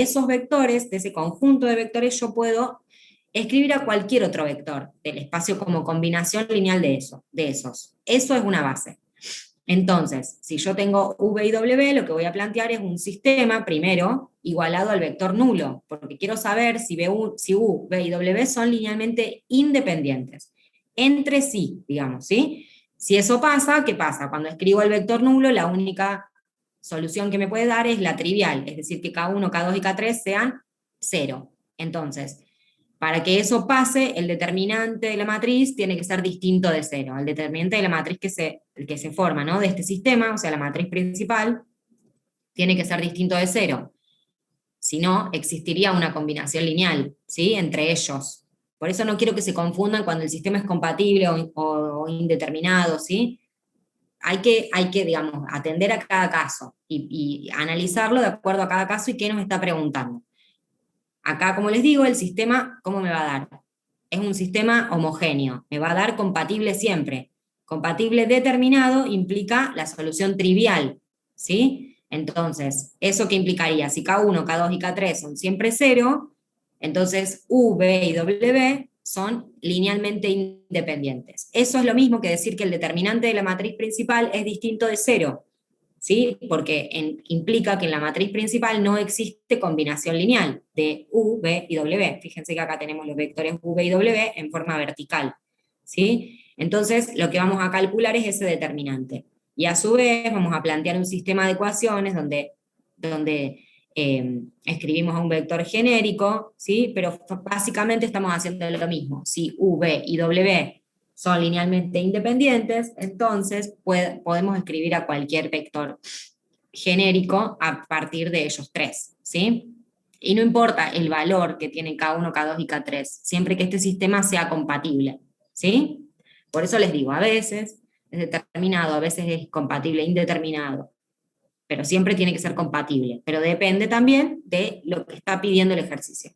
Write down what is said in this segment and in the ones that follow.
esos vectores, de ese conjunto de vectores, yo puedo escribir a cualquier otro vector del espacio como combinación lineal de esos. Eso es una base. Entonces, si yo tengo V y W, lo que voy a plantear es un sistema, primero, igualado al vector nulo, porque quiero saber si U, V y W son linealmente independientes, entre sí, digamos, ¿sí? Si eso pasa, ¿qué pasa? Cuando escribo el vector nulo, la única solución que me puede dar es la trivial, es decir, que K1, K2 y K3 sean 0. Entonces, para que eso pase, el determinante de la matriz tiene que ser distinto de 0. El determinante de la matriz el que se forma, ¿no?, de este sistema, o sea, la matriz principal, tiene que ser distinto de 0. Si no, existiría una combinación lineal, ¿sí?, entre ellos. Por eso no quiero que se confundan cuando el sistema es compatible o indeterminado, ¿sí? Hay que, digamos, atender a cada caso y analizarlo de acuerdo a cada caso y qué nos está preguntando. Acá, como les digo, el sistema, ¿cómo me va a dar? Es un sistema homogéneo, me va a dar compatible siempre. Compatible determinado implica la solución trivial, ¿sí? Entonces, ¿eso qué implicaría? Si K1, K2 y K3 son siempre 0, entonces U, V y W son linealmente independientes. Eso es lo mismo que decir que el determinante de la matriz principal es distinto de 0, ¿sí? Porque implica que en la matriz principal no existe combinación lineal de U, V y W. Fíjense que acá tenemos los vectores U, V y W en forma vertical, ¿sí? Entonces, lo que vamos a calcular es ese determinante. Y a su vez vamos a plantear un sistema de ecuaciones donde escribimos a un vector genérico, ¿sí? Pero básicamente estamos haciendo lo mismo. Si U, V y W son linealmente independientes, entonces podemos escribir a cualquier vector genérico a partir de ellos tres, ¿sí? Y no importa el valor que tienen K1, K2 y K3, siempre que este sistema sea compatible, ¿sí? Por eso les digo, a veces es determinado, a veces es compatible, indeterminado, pero siempre tiene que ser compatible, pero depende también de lo que está pidiendo el ejercicio.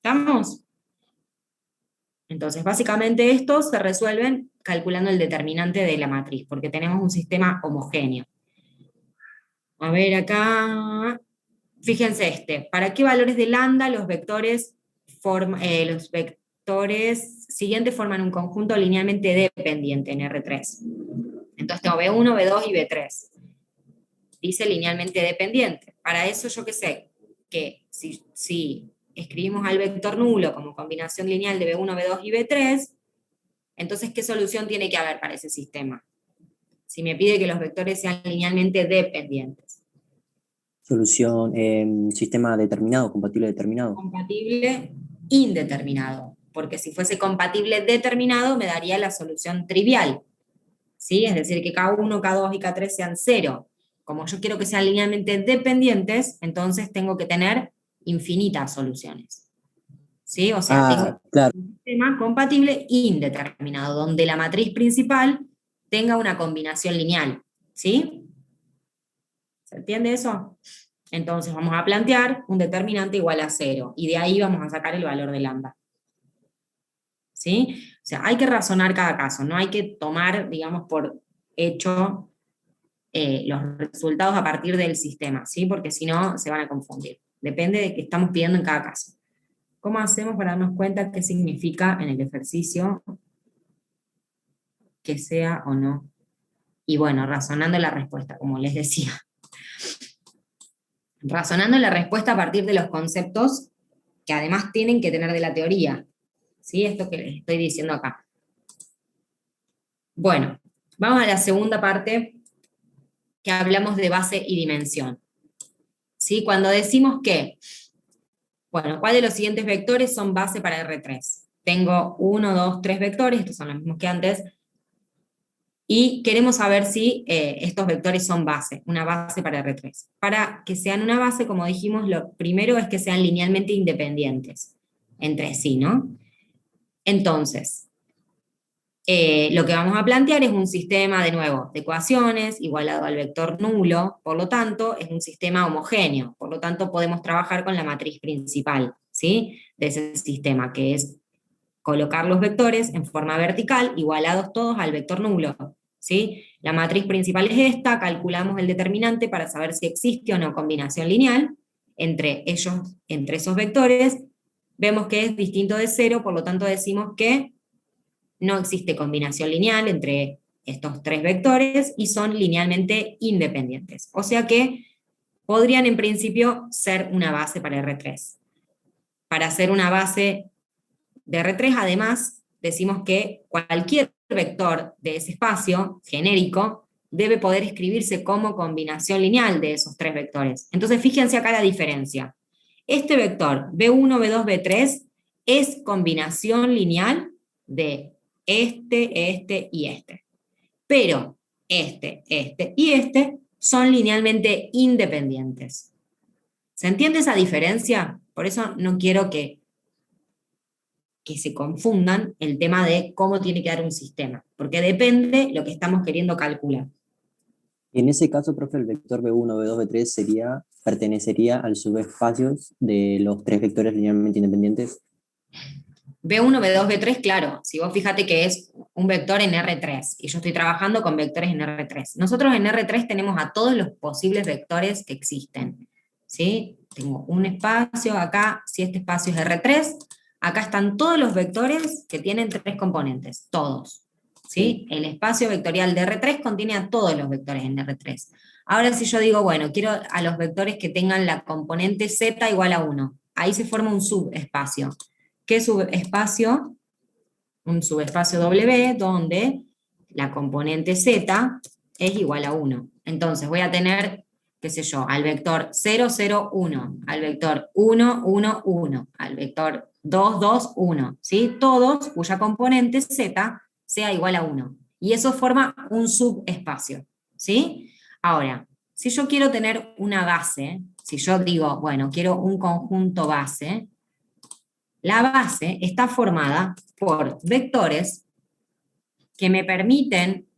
¿Estamos? Entonces, básicamente estos se resuelven calculando el determinante de la matriz, porque tenemos un sistema homogéneo. A ver acá, fíjense ¿para qué valores de lambda los vectores siguientes forman un conjunto linealmente dependiente en R3? Entonces tengo B1, B2 y B3. Dice linealmente dependiente. Para eso yo que sé, que si escribimos al vector nulo como combinación lineal de B1, B2 y B3, entonces, ¿qué solución tiene que haber para ese sistema? Si me pide que los vectores sean linealmente dependientes. Solución, sistema determinado, compatible determinado. Compatible indeterminado, porque si fuese compatible determinado me daría la solución trivial, ¿sí? Es decir, que K1, K2 y K3 sean 0. Como yo quiero que sean linealmente dependientes, entonces tengo que tener infinitas soluciones. ¿Sí? O sea, tengo Claro. un sistema compatible indeterminado, donde la matriz principal tenga una combinación lineal. ¿Sí? ¿Se entiende eso? Entonces vamos a plantear un determinante igual a 0, y de ahí vamos a sacar el valor de lambda. ¿Sí? O sea, hay que razonar cada caso, no hay que tomar, digamos, por hecho los resultados a partir del sistema, ¿sí? Porque si no, se van a confundir. Depende de qué estamos pidiendo en cada caso. ¿Cómo hacemos para darnos cuenta qué significa en el ejercicio que sea o no? Y bueno, razonando la respuesta, como les decía. Razonando la respuesta a partir de los conceptos que además tienen que tener de la teoría. ¿Sí? Esto que les estoy diciendo acá. Bueno, vamos a la segunda parte, que hablamos de base y dimensión. ¿Sí? Cuando decimos que, bueno, ¿cuál de los siguientes vectores son base para R3? Tengo 1, 2, 3 vectores, estos son los mismos que antes, y queremos saber si estos vectores son base, una base para R3. Para que sean una base, como dijimos, lo primero es que sean linealmente independientes entre sí, ¿no? Entonces, lo que vamos a plantear es un sistema, de nuevo, de ecuaciones igualado al vector nulo, por lo tanto, es un sistema homogéneo, por lo tanto, podemos trabajar con la matriz principal, ¿sí? De ese sistema, que es colocar los vectores en forma vertical, igualados todos al vector nulo, ¿sí? La matriz principal es esta, calculamos el determinante para saber si existe o no combinación lineal, entre ellos, entre esos vectores, vemos que es distinto de 0, por lo tanto decimos que no existe combinación lineal entre estos tres vectores y son linealmente independientes. O sea que podrían en principio ser una base para R3. Para hacer una base de R3, además, decimos que cualquier vector de ese espacio genérico debe poder escribirse como combinación lineal de esos tres vectores. Entonces, fíjense acá la diferencia. Este vector B1, B2, B3 es combinación lineal de este y este. Pero este y este son linealmente independientes. ¿Se entiende esa diferencia? Por eso no quiero que se confundan el tema de cómo tiene que dar un sistema, porque depende lo que estamos queriendo calcular. En ese caso, profe, el vector B1, B2, B3 pertenecería al subespacio de los tres vectores linealmente independientes. B1, B2, B3, claro, si vos fíjate que es un vector en R3, y yo estoy trabajando con vectores en R3. Nosotros en R3 tenemos a todos los posibles vectores que existen, ¿sí? Tengo un espacio acá, si este espacio es R3, acá están todos los vectores que tienen tres componentes, todos, ¿sí? El espacio vectorial de R3 contiene a todos los vectores en R3. Ahora si yo digo, bueno, quiero a los vectores que tengan la componente Z igual a 1, ahí se forma un subespacio. ¿Qué subespacio? Un subespacio W donde la componente Z es igual a 1. Entonces voy a tener, qué sé yo, al vector 0, 0, 1, al vector 1, 1, 1, al vector 2, 2, 1, ¿sí? Todos cuya componente Z sea igual a 1. Y eso forma un subespacio, ¿sí? Ahora, si yo quiero tener una base, si yo digo, bueno, quiero un conjunto base, la base está formada por vectores que me permiten,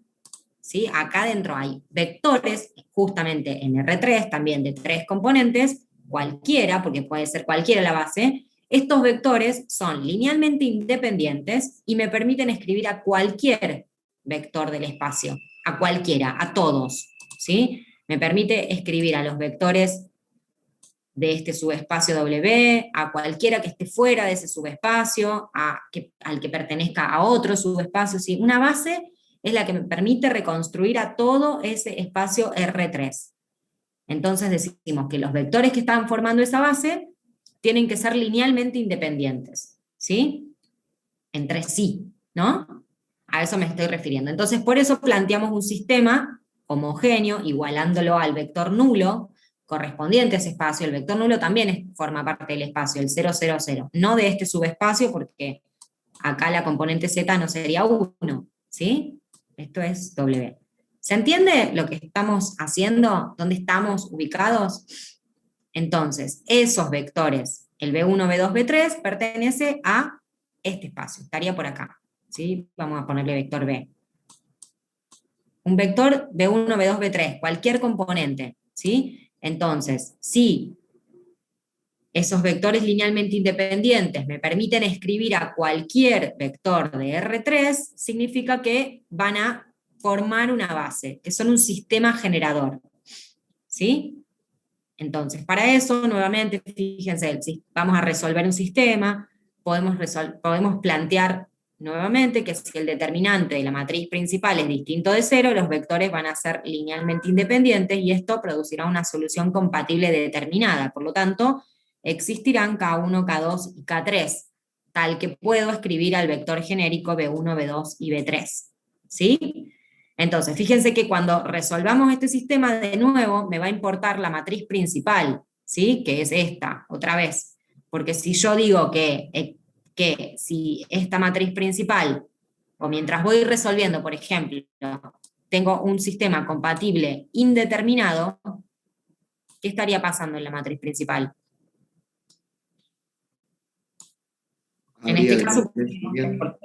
¿sí? Acá dentro hay vectores, justamente en R3, también de tres componentes, cualquiera, porque puede ser cualquiera la base. Estos vectores son linealmente independientes y me permiten escribir a cualquier vector del espacio, a cualquiera, a todos, ¿sí? Me permite escribir a los vectores de este subespacio W, a cualquiera que esté fuera de ese subespacio, al que pertenezca a otro subespacio. ¿Sí? Una base es la que me permite reconstruir a todo ese espacio R3. Entonces decimos que los vectores que están formando esa base tienen que ser linealmente independientes, ¿sí? Entre sí, ¿no? A eso me estoy refiriendo. Entonces, por eso planteamos un sistema homogéneo, igualándolo al vector nulo, correspondiente a ese espacio. El vector nulo también forma parte del espacio, el 0, 0, 0. No de este subespacio, porque acá la componente Z no sería 1, ¿sí? Esto es W. ¿Se entiende lo que estamos haciendo? ¿Dónde estamos ubicados? Entonces, esos vectores, el B1, B2, B3, pertenece a este espacio, estaría por acá, ¿sí? Vamos a ponerle vector B. Un vector B1, B2, B3, cualquier componente, ¿sí? Entonces, si esos vectores linealmente independientes me permiten escribir a cualquier vector de R3, significa que van a formar una base, que son un sistema generador, ¿sí? Entonces, para eso, nuevamente, fíjense, vamos a resolver un sistema, podemos plantear nuevamente que si el determinante de la matriz principal es distinto de 0, los vectores van a ser linealmente independientes y esto producirá una solución compatible determinada. Por lo tanto, existirán K1, K2 y K3, tal que puedo escribir al vector genérico B1, B2 y B3. ¿Sí? Entonces, fíjense que cuando resolvamos este sistema, de nuevo, me va a importar la matriz principal, ¿sí? Que es esta, otra vez. Porque si yo digo que si esta matriz principal, o mientras voy resolviendo, por ejemplo, tengo un sistema compatible indeterminado, ¿qué estaría pasando en la matriz principal? En Habría este caso, dependencia lineal.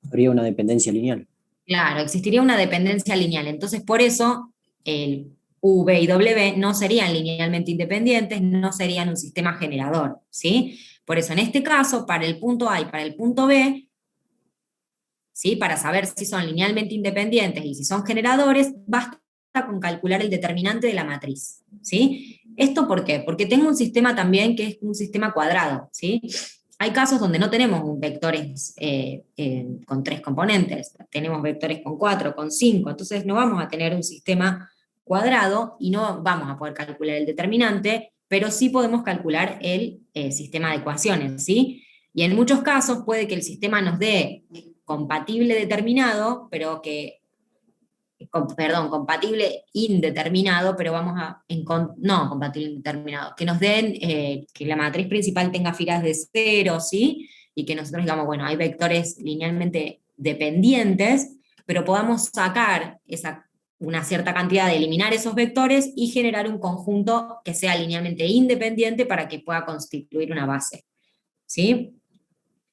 Habría una dependencia lineal. claro, existiría una dependencia lineal. Entonces, por eso, el V y W no serían linealmente independientes, no serían un sistema generador, ¿sí? Por eso, en este caso, para el punto A y para el punto B, ¿sí? Para saber si son linealmente independientes y si son generadores, basta con calcular el determinante de la matriz, ¿sí? ¿Esto por qué? Porque tengo un sistema también que es un sistema cuadrado, ¿sí? Hay casos donde no tenemos vectores con 3 componentes, tenemos vectores con 4, con 5, entonces no vamos a tener un sistema cuadrado y no vamos a poder calcular el determinante, pero sí podemos calcular el sistema de ecuaciones, ¿sí? Y en muchos casos puede que el sistema nos dé compatible determinado, pero que, perdón, compatible indeterminado, pero vamos a, no compatible indeterminado, que nos den, que la matriz principal tenga filas de cero, ¿sí? Y que nosotros digamos, bueno, hay vectores linealmente dependientes, pero podamos sacar una cierta cantidad de eliminar esos vectores y generar un conjunto que sea linealmente independiente para que pueda constituir una base, ¿sí?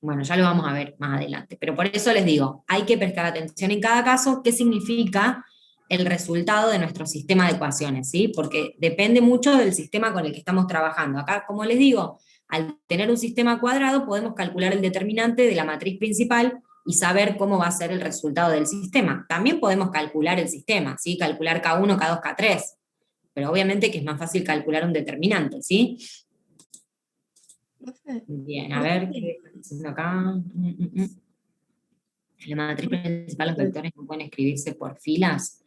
Bueno, ya lo vamos a ver más adelante, pero por eso les digo, hay que prestar atención en cada caso qué significa el resultado de nuestro sistema de ecuaciones, ¿sí? Porque depende mucho del sistema con el que estamos trabajando. Acá, como les digo, al tener un sistema cuadrado podemos calcular el determinante de la matriz principal y saber cómo va a ser el resultado del sistema. También podemos calcular el sistema, ¿sí? Calcular K1, K2, K3, pero obviamente que es más fácil calcular un determinante, ¿sí? Bien, a ver, ¿qué están diciendo acá? La matriz principal, los vectores no pueden escribirse por filas.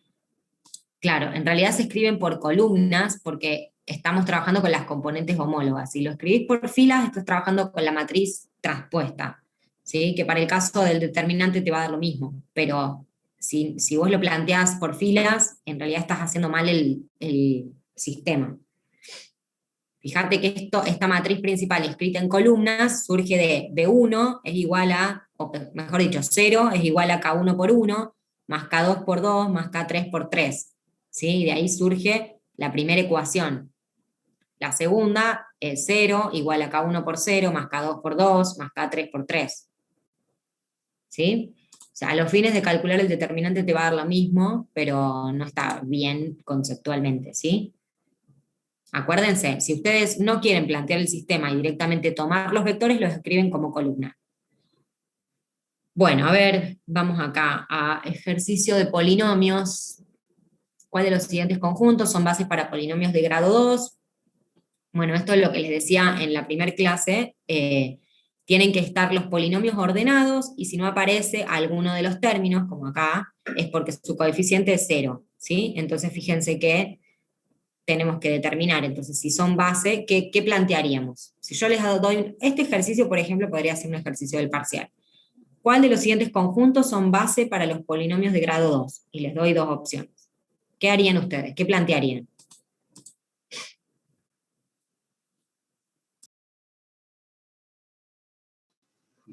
Claro, en realidad se escriben por columnas porque estamos trabajando con las componentes homólogas. Si lo escribís por filas, estás trabajando con la matriz transpuesta, ¿sí? Que para el caso del determinante te va a dar lo mismo, pero si vos lo planteás por filas, en realidad estás haciendo mal el sistema. Fíjate que esta matriz principal escrita en columnas surge de B1 es igual a, o mejor dicho, 0 es igual a K1 por 1, más K2 por 2, más K3 por 3. ¿Sí? Y de ahí surge la primera ecuación. La segunda es 0 igual a K1 por 0, más K2 por 2, más K3 por 3. ¿Sí? O sea, a los fines de calcular el determinante te va a dar lo mismo, pero no está bien conceptualmente, ¿sí? Acuérdense, si ustedes no quieren plantear el sistema y directamente tomar los vectores, los escriben como columna. Bueno, a ver, vamos acá a ejercicio de polinomios. ¿Cuál de los siguientes conjuntos son bases para polinomios de grado 2? Bueno, esto es lo que les decía en la primera clase. Tienen que estar los polinomios ordenados y si no aparece alguno de los términos, como acá, es porque su coeficiente es 0, ¿sí? Entonces fíjense que tenemos que determinar, entonces, si son base, ¿qué plantearíamos? Si yo les doy, este ejercicio, por ejemplo, podría ser un ejercicio del parcial. ¿Cuál de los siguientes conjuntos son base para los polinomios de grado 2? Y les doy dos opciones. ¿Qué harían ustedes? ¿Qué plantearían?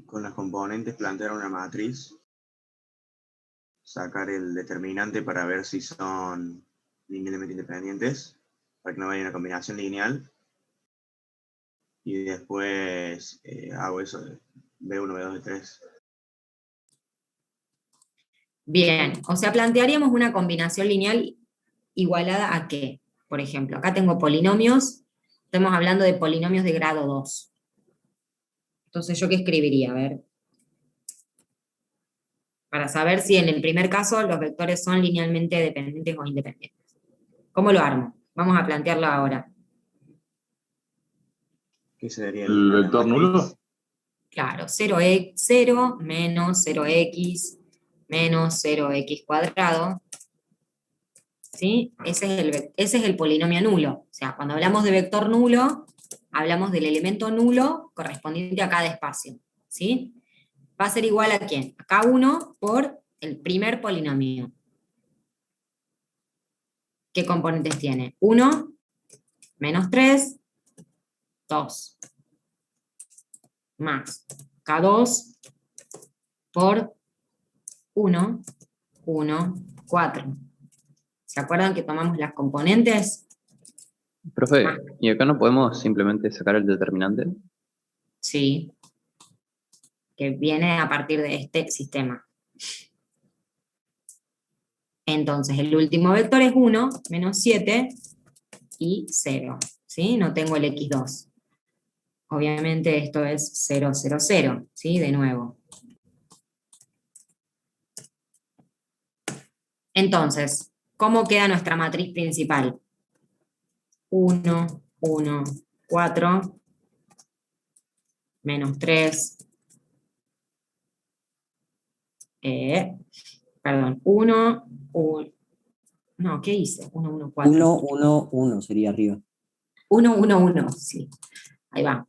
Con las componentes plantear una matriz, sacar el determinante para ver si son linealmente independientes, para que no vaya una combinación lineal, y después hago eso de B1, B2, B3. Bien, o sea, plantearíamos una combinación lineal igualada a qué. Por ejemplo, acá tengo polinomios, estamos hablando de polinomios de grado 2. Entonces, ¿yo qué escribiría? A ver. Para saber si en el primer caso los vectores son linealmente dependientes o independientes. ¿Cómo lo armo? Vamos a plantearlo ahora. ¿Qué sería ¿El vector nulo? Claro, 0 menos 0x menos 0x cuadrado. ¿Sí? Ese es el polinomio nulo. O sea, cuando hablamos de vector nulo, hablamos del elemento nulo correspondiente a cada espacio. ¿Sí? Va a ser igual a ¿quién? A K1 por el primer polinomio. ¿Qué componentes tiene? 1, menos 3, 2, más K2 por 1, 1, 4. ¿Se acuerdan que tomamos las componentes? Profe, ¿y acá no podemos simplemente sacar el determinante? Sí, que viene a partir de este sistema. Entonces, el último vector es 1, menos 7 y 0. ¿Sí? No tengo el x2. Obviamente esto es 0, 0, 0. ¿Sí? De nuevo. Entonces, ¿cómo queda nuestra matriz principal? 1, 1, 4, menos 3, perdón, 1, 1, no, ¿qué hice? 1, 1, 4. 1, 1, 1 sería arriba. 1, 1, 1, sí, ahí va.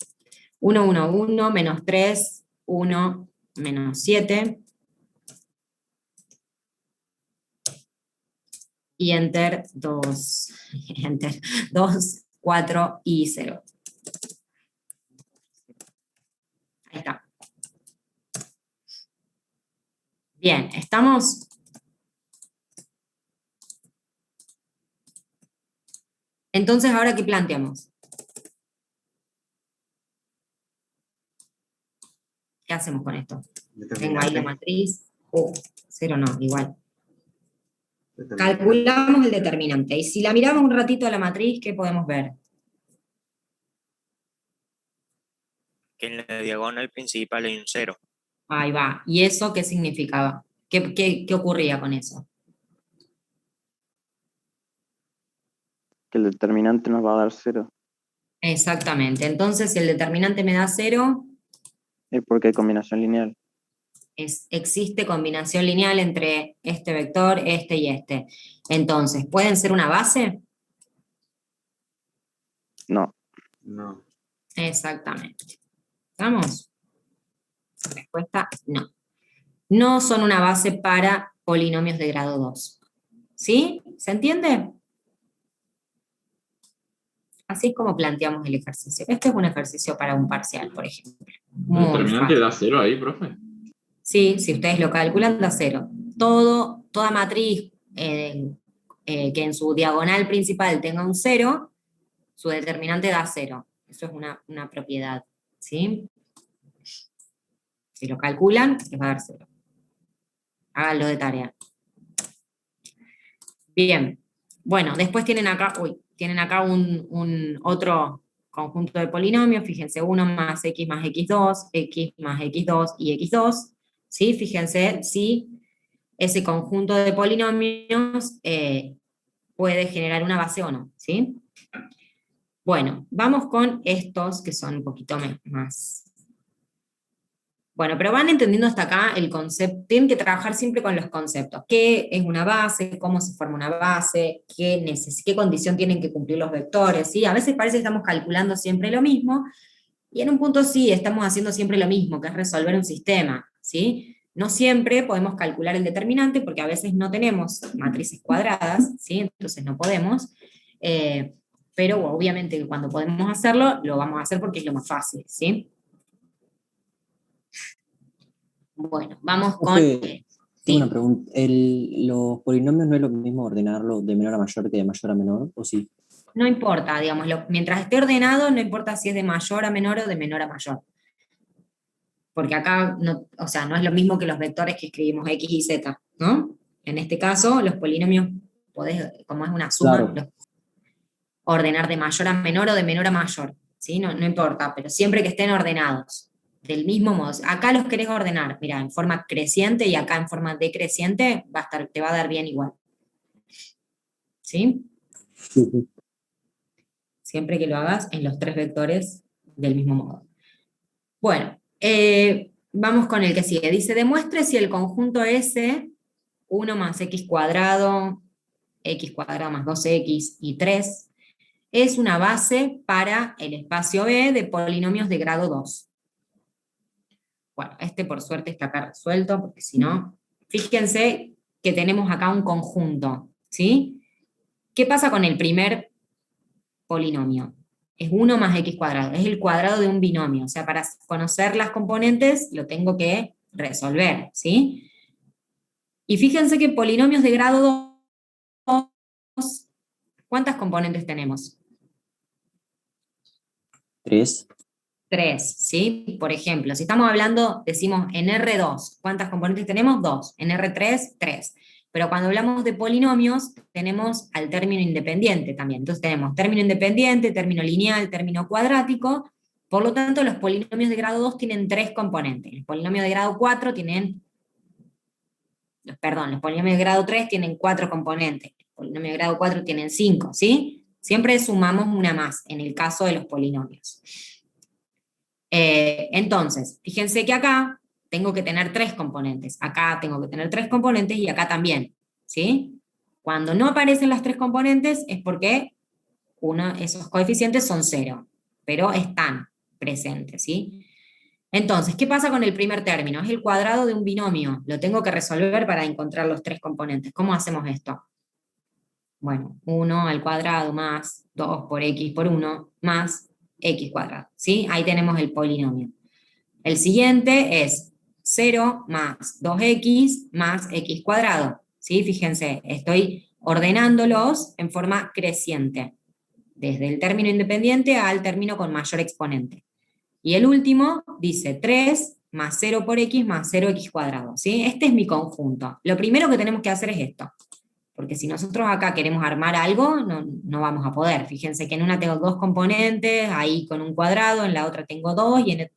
1, 1, 1, menos 3, 1, menos 7. Y enter 2, enter 2, 4 y 0. Ahí está. Bien, ¿estamos? Entonces, ¿ahora qué planteamos? ¿Qué hacemos con esto? Tengo ahí la matriz. 0 no, igual. Calculamos el determinante. Y si la miramos un ratito a la matriz, ¿qué podemos ver? Que en la diagonal principal hay un 0. Ahí va. ¿Y eso qué significaba? ¿Qué ocurría con eso? Que el determinante nos va a dar 0. Exactamente. Entonces, si el determinante me da 0, Es porque hay combinación lineal. existe combinación lineal entre este vector, este y este. Entonces, ¿pueden ser una base? No. No. Exactamente. ¿Estamos? Respuesta, no. No son una base para polinomios de grado 2. ¿Sí? ¿Se entiende? Así es como planteamos el ejercicio. Este es un ejercicio para un parcial, por ejemplo. ¿El determinante da 0 ahí, profe? Sí, si ustedes lo calculan, da 0. Toda matriz que en su diagonal principal tenga un 0, su determinante da 0. Eso es una propiedad, ¿sí? Si lo calculan, les va a dar 0. Háganlo de tarea. Bien. Bueno, después tienen acá un otro conjunto de polinomios. Fíjense, 1 más x2 más x2 y x2. ¿Sí? Fíjense si ese conjunto de polinomios puede generar una base o no, ¿sí? Bueno, vamos con estos que son un poquito más. Bueno, pero van entendiendo hasta acá el concepto, tienen que trabajar siempre con los conceptos. ¿Qué es una base? ¿Cómo se forma una base? ¿Qué condición tienen que cumplir los vectores? ¿Sí? A veces parece que estamos calculando siempre lo mismo, y en un punto sí, estamos haciendo siempre lo mismo, que es resolver un sistema, ¿sí? No siempre podemos calcular el determinante, porque a veces no tenemos matrices cuadradas, ¿sí? Entonces no podemos, pero obviamente que cuando podemos hacerlo, lo vamos a hacer porque es lo más fácil, ¿sí? Bueno, vamos con... Profe, tengo una pregunta. ¿Los polinomios no es lo mismo ordenarlo de menor a mayor que de mayor a menor, o sí? No importa, digamos, mientras esté ordenado, no importa si es de mayor a menor o de menor a mayor. Porque acá, no, o sea, no es lo mismo que los vectores que escribimos x y z, ¿no? En este caso, los polinomios, podés, como es una suma, Claro. los ordenar de mayor a menor o de menor a mayor, ¿sí? No importa, pero siempre que estén ordenados, del mismo modo. Acá los querés ordenar, mira, en forma creciente y acá en forma decreciente, te va a dar bien igual. ¿Sí? Sí, sí. Siempre que lo hagas en los tres vectores del mismo modo. Bueno, vamos con el que sigue. Dice, demuestre si el conjunto S, 1 más x cuadrado más 2x y 3, es una base para el espacio B de polinomios de grado 2. Bueno, este por suerte está acá resuelto, porque si no, fíjense que tenemos acá un conjunto, ¿sí? ¿Qué pasa con el primer polinomio? Es 1 más x cuadrado, es el cuadrado de un binomio, o sea, para conocer las componentes lo tengo que resolver, ¿sí? Y fíjense que polinomios de grado 2, ¿cuántas componentes tenemos? 3. 3, ¿sí? Por ejemplo, si estamos hablando, decimos en R2, ¿cuántas componentes tenemos? 2. En R3, 3. Pero cuando hablamos de polinomios, tenemos al término independiente también. Entonces tenemos término independiente, término lineal, término cuadrático. Por lo tanto, los polinomios de grado 2 tienen 3 componentes. Los polinomios de grado 4 tienen... Perdón, los polinomios de grado 3 tienen 4 componentes. polinomios de grado 4 tienen 5, ¿sí? Siempre sumamos una más, en el caso de los polinomios. Entonces, fíjense que acá tengo que tener 3 componentes, acá tengo que tener 3 componentes y acá también, ¿sí? Cuando no aparecen las 3 componentes es porque esos coeficientes son 0, pero están presentes, ¿sí? Entonces, ¿qué pasa con el primer término? Es el cuadrado de un binomio, lo tengo que resolver para encontrar los 3 componentes. ¿Cómo hacemos esto? Bueno, 1 al cuadrado más 2 por x por 1 más x cuadrado, ¿sí? Ahí tenemos el polinomio. El siguiente es 0 más 2x más x cuadrado, ¿sí? Fíjense, estoy ordenándolos en forma creciente, desde el término independiente al término con mayor exponente. Y el último dice 3 más 0 por x más 0x cuadrado, ¿sí? Este es mi conjunto. Lo primero que tenemos que hacer es esto, porque si nosotros acá queremos armar algo, no vamos a poder. Fíjense que en una tengo 2 componentes, ahí con un cuadrado, en la otra tengo 2 y en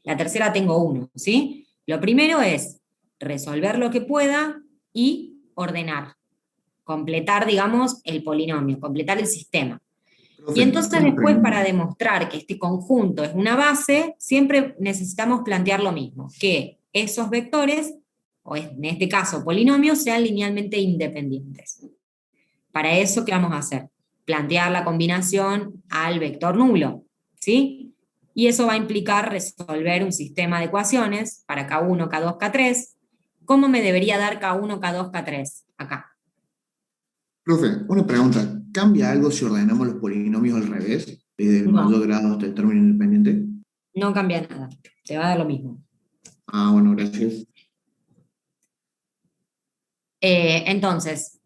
la tercera tengo 1, ¿sí? Lo primero es resolver lo que pueda y ordenar, completar, digamos, el polinomio, completar el sistema. Y entonces después, para demostrar que este conjunto es una base, siempre necesitamos plantear lo mismo, que esos vectores, o en este caso polinomios, sean linealmente independientes. Para eso, ¿qué vamos a hacer? Plantear la combinación al vector nulo, ¿sí? Y eso va a implicar resolver un sistema de ecuaciones para K1, K2, K3. ¿Cómo me debería dar K1, K2, K3? Acá. Profe, una pregunta. ¿Cambia algo si ordenamos los polinomios al revés, desde el No. mayor grado hasta el término independiente? No cambia nada, te va a dar lo mismo. Ah, bueno, gracias. Entonces,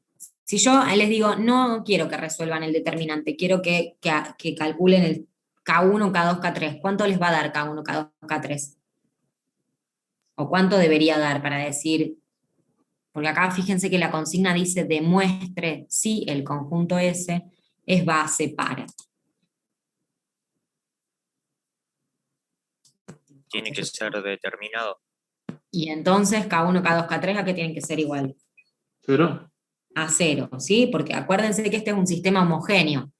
si yo les digo, no quiero que resuelvan el determinante, quiero que calculen el K1, K2, K3, ¿cuánto les va a dar K1, K2, K3? ¿O cuánto debería dar para decir? Porque acá fíjense que la consigna dice demuestre si el conjunto S es base para. Tiene que ser determinado. Y entonces K1, K2, K3, ¿a qué tienen que ser igual? 0. A 0, ¿sí? Porque acuérdense que este es un sistema homogéneo.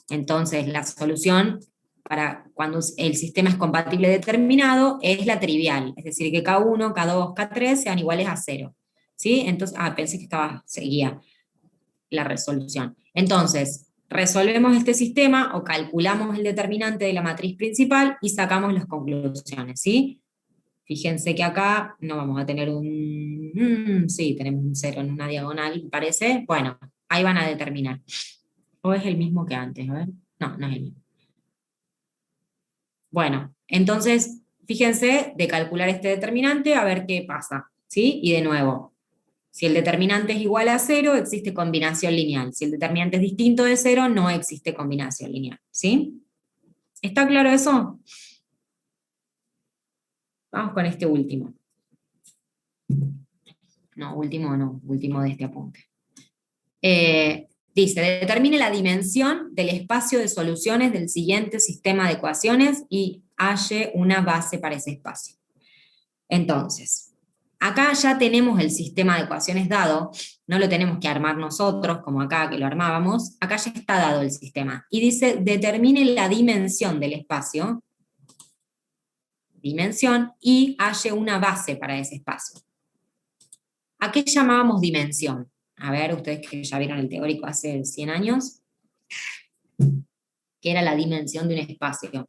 Entonces, la solución para cuando el sistema es compatible determinado es la trivial, es decir, que K1, K2, K3 sean iguales a 0. ¿Sí? Entonces, pensé que seguía la resolución. Entonces, resolvemos este sistema o calculamos el determinante de la matriz principal y sacamos las conclusiones, ¿sí? Fíjense que acá no vamos a tener sí, tenemos un 0 en una diagonal, parece. Bueno, ahí van a determinar. ¿O es el mismo que antes? A ver. No, no es el mismo. Bueno, entonces, fíjense de calcular este determinante a ver qué pasa, ¿sí? Y de nuevo, si el determinante es igual a 0, existe combinación lineal. Si el determinante es distinto de 0, no existe combinación lineal, ¿sí? ¿Está claro eso? Vamos con este último. No, último de este apunte. Dice, determine la dimensión del espacio de soluciones del siguiente sistema de ecuaciones y halle una base para ese espacio. Entonces, acá ya tenemos el sistema de ecuaciones dado, no lo tenemos que armar nosotros, como acá que lo armábamos, acá ya está dado el sistema. Y dice, determine la dimensión del espacio, dimensión, y halle una base para ese espacio. ¿A qué llamábamos dimensión? A ver, ustedes que ya vieron el teórico hace 100 años, ¿qué era la dimensión de un espacio?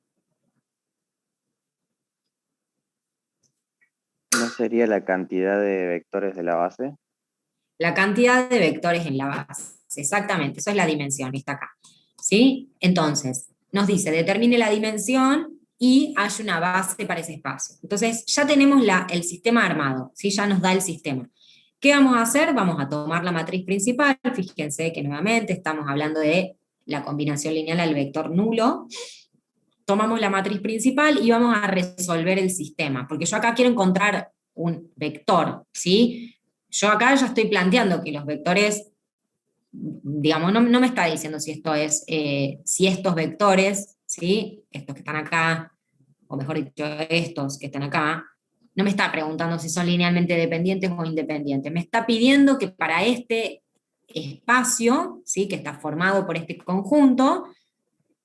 ¿No sería la cantidad de vectores de la base? La cantidad de vectores en la base, exactamente, eso es la dimensión, está acá. ¿Sí? Entonces, nos dice, determine la dimensión y hay una base para ese espacio. Entonces, ya tenemos el sistema armado, ¿sí? Ya nos da el sistema. ¿Qué vamos a hacer? Vamos a tomar la matriz principal, fíjense que nuevamente estamos hablando de la combinación lineal al vector nulo. Tomamos la matriz principal y vamos a resolver el sistema, porque yo acá quiero encontrar un vector, ¿sí? Yo acá ya estoy planteando que los vectores, digamos, no me está diciendo si esto es, si estos vectores, ¿sí? Estos que están acá, o mejor dicho, estos que están acá, no me está preguntando si son linealmente dependientes o independientes, me está pidiendo que para este espacio, ¿sí? Que está formado por este conjunto,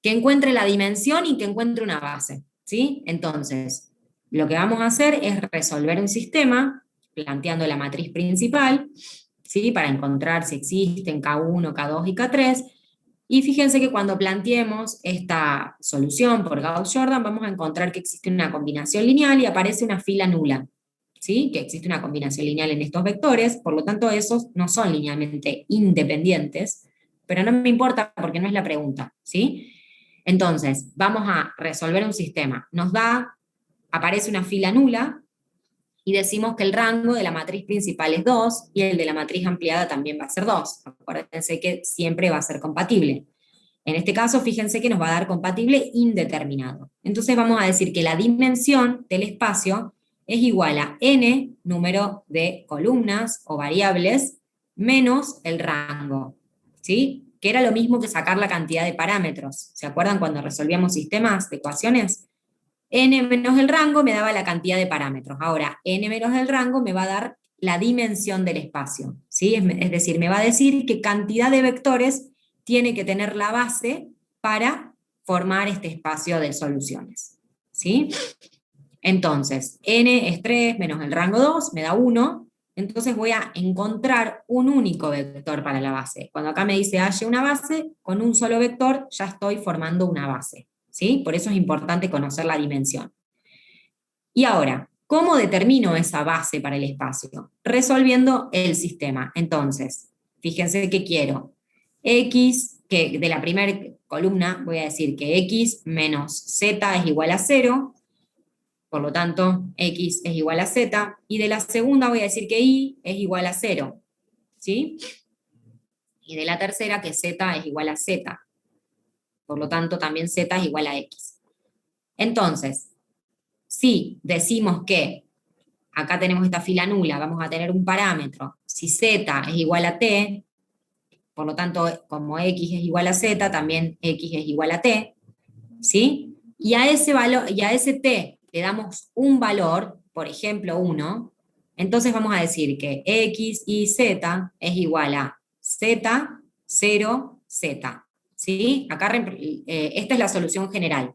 que encuentre la dimensión y que encuentre una base, ¿sí? Entonces, lo que vamos a hacer es resolver un sistema, planteando la matriz principal, ¿sí? Para encontrar si existen K1, K2 y K3, y fíjense que cuando planteemos esta solución por Gauss-Jordan, vamos a encontrar que existe una combinación lineal y aparece una fila nula, ¿sí? Que existe una combinación lineal en estos vectores, por lo tanto esos no son linealmente independientes, pero no me importa porque no es la pregunta, ¿sí? Entonces, vamos a resolver un sistema. Nos da, aparece una fila nula, y decimos que el rango de la matriz principal es 2, y el de la matriz ampliada también va a ser 2. Acuérdense que siempre va a ser compatible. En este caso, fíjense que nos va a dar compatible indeterminado. Entonces vamos a decir que la dimensión del espacio es igual a n número de columnas o variables menos el rango, ¿sí? Que era lo mismo que sacar la cantidad de parámetros. ¿Se acuerdan cuando resolvíamos sistemas de ecuaciones? N menos el rango me daba la cantidad de parámetros. Ahora, n menos el rango me va a dar la dimensión del espacio, ¿sí? Es decir, me va a decir qué cantidad de vectores tiene que tener la base para formar este espacio de soluciones, ¿sí? Entonces, n es 3 menos el rango 2, me da 1, entonces voy a encontrar un único vector para la base. Cuando acá me dice halle una base, con un solo vector ya estoy formando una base, ¿sí? Por eso es importante conocer la dimensión. Y ahora, ¿cómo determino esa base para el espacio? Resolviendo el sistema. Entonces, fíjense que quiero x, que de la primera columna voy a decir que x menos z es igual a 0, por lo tanto, x es igual a z, y de la segunda voy a decir que y es igual a 0, ¿sí? Y de la tercera que z es igual a z, por lo tanto también z es igual a x. Entonces, si decimos que acá tenemos esta fila nula, vamos a tener un parámetro, si z es igual a t, por lo tanto, como x es igual a z, también x es igual a t, ¿sí? Y a ese valor, y a ese t le damos un valor, por ejemplo 1, entonces vamos a decir que x y z es igual a z, 0, z, ¿sí? Acá esta es la solución general.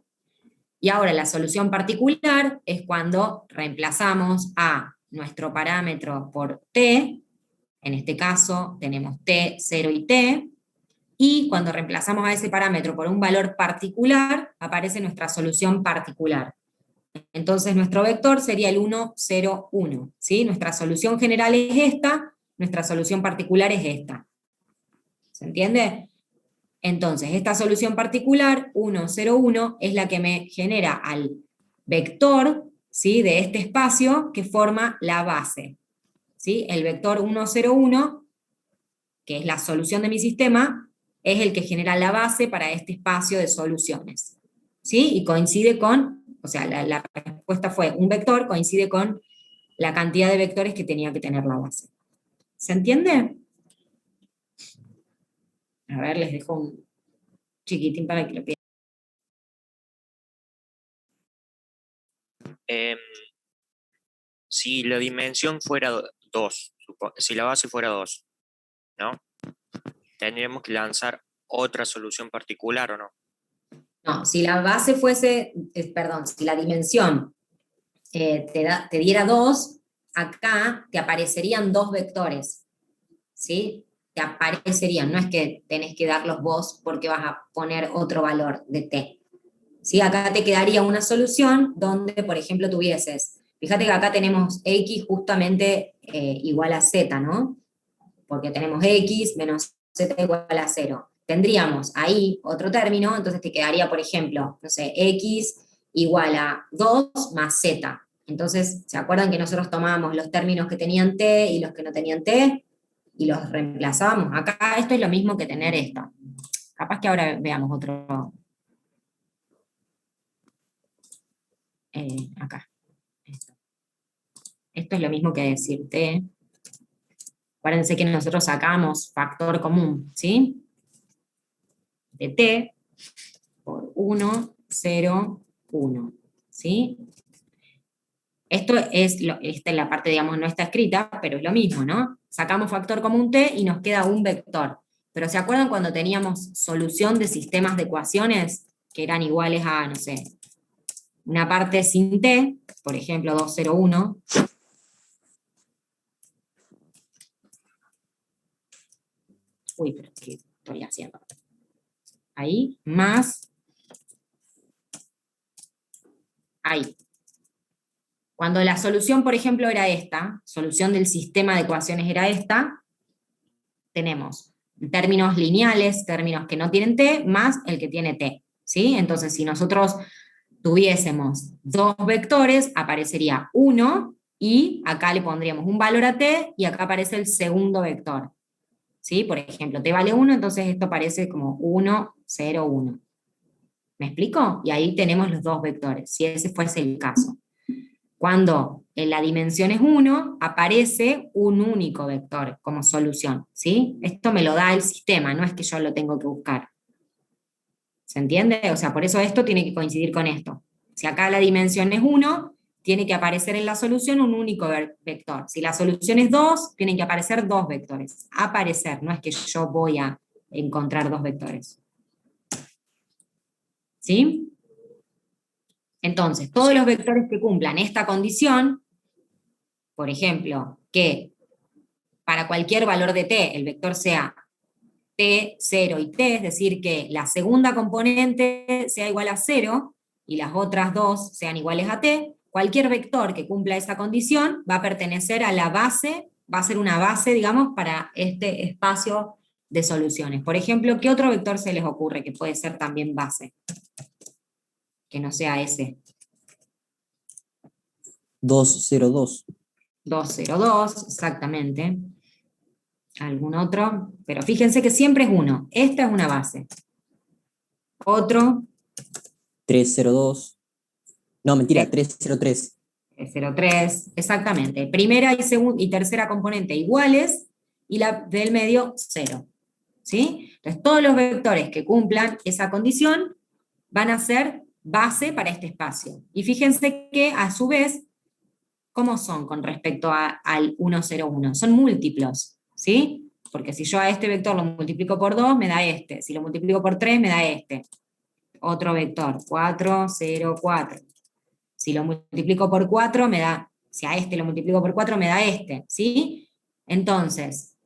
Y ahora la solución particular es cuando reemplazamos a nuestro parámetro por t, en este caso tenemos t, 0 y t, y cuando reemplazamos a ese parámetro por un valor particular, aparece nuestra solución particular. Entonces nuestro vector sería el 1, 0, 1, ¿sí? Nuestra solución general es esta, nuestra solución particular es esta. ¿Se entiende? Entonces, esta solución particular, 1, 0, 1, es la que me genera al vector, ¿sí? De este espacio que forma la base, ¿sí? El vector 1, 0, 1, que es la solución de mi sistema, es el que genera la base para este espacio de soluciones, ¿sí? Y coincide con, o sea, la respuesta fue un vector, coincide con la cantidad de vectores que tenía que tener la base. ¿Se entiende? A ver, les dejo un chiquitín para que lo piensen. Si la dimensión fuera 2, si la base fuera 2, ¿no? Tendríamos que lanzar otra solución particular, ¿o no? No, si la base fuese, perdón, si la dimensión te diera 2, acá te aparecerían 2 vectores, ¿sí? Te aparecerían, no es que tenés que darlos vos porque vas a poner otro valor de t. ¿Sí? Acá te quedaría una solución donde, por ejemplo, tuvieses, fíjate que acá tenemos x justamente igual a z, ¿no? Porque tenemos x menos z igual a 0. Tendríamos ahí otro término, entonces te quedaría, por ejemplo, no sé, x igual a 2 más z. Entonces, ¿se acuerdan que nosotros tomábamos los términos que tenían t y los que no tenían t? Y los reemplazábamos. Acá esto es lo mismo que tener esto. Capaz que ahora veamos otro. Acá. Esto es lo mismo que decir t. Acuérdense que nosotros sacamos factor común, ¿sí? De t por 1, 0, 1, ¿sí? Esto es, esta es la parte, digamos, no está escrita, pero es lo mismo, ¿no? sacamos factor común t y nos queda un vector. Pero ¿se acuerdan cuando teníamos solución de sistemas de ecuaciones que eran iguales a, no sé, una parte sin t, por ejemplo 2, 0, 1, uy, pero ¿qué estoy haciendo? Ahí, más, ahí. Cuando la solución, por ejemplo, era esta, solución del sistema de ecuaciones era esta, tenemos términos lineales, términos que no tienen t, más el que tiene t, ¿sí? Entonces, si nosotros tuviésemos dos vectores, aparecería 1, y acá le pondríamos un valor a t, y acá aparece el segundo vector, ¿sí? Por ejemplo, t vale 1, entonces esto aparece como 1, 0, 1. ¿Me explico? Y ahí tenemos los dos vectores, si ese fuese el caso. Cuando en la dimensión es 1, aparece un único vector como solución, ¿sí? Esto me lo da el sistema, no es que yo lo tengo que buscar. ¿Se entiende? O sea, por eso esto tiene que coincidir con esto. Si acá la dimensión es 1, tiene que aparecer en la solución un único vector. Si la solución es 2, tienen que aparecer dos vectores. Aparecer, no es que yo voy a encontrar dos vectores. ¿Sí? Entonces, todos los vectores que cumplan esta condición, por ejemplo, que para cualquier valor de t el vector sea t, 0 y t, es decir, que la segunda componente sea igual a 0 y las otras dos sean iguales a t, cualquier vector que cumpla esa condición va a pertenecer a la base, va a ser una base, digamos, para este espacio de soluciones. Por ejemplo, ¿qué otro vector se les ocurre que puede ser también base? Que no sea ese. 2, 0, 2. 2, 0, 2, exactamente. ¿Algún otro? Pero fíjense que siempre es uno. Esta es una base. Otro, 3, 0, 2. No, mentira, 3, 0, 3. 0, 3, exactamente. Primera y tercera componente iguales, y la del medio 0. ¿Sí? Entonces todos los vectores que cumplan esa condición van a ser base para este espacio. Y fíjense que a su vez, ¿cómo son con respecto al 1, 0, 1? Son múltiplos, ¿sí? Porque si yo a este vector lo multiplico por 2, me da este. Si lo multiplico por 3, me da este. Otro vector, 4, 0, 4. Si lo multiplico por 4, me da, si a este lo multiplico por 4, me da este, ¿sí? Entonces,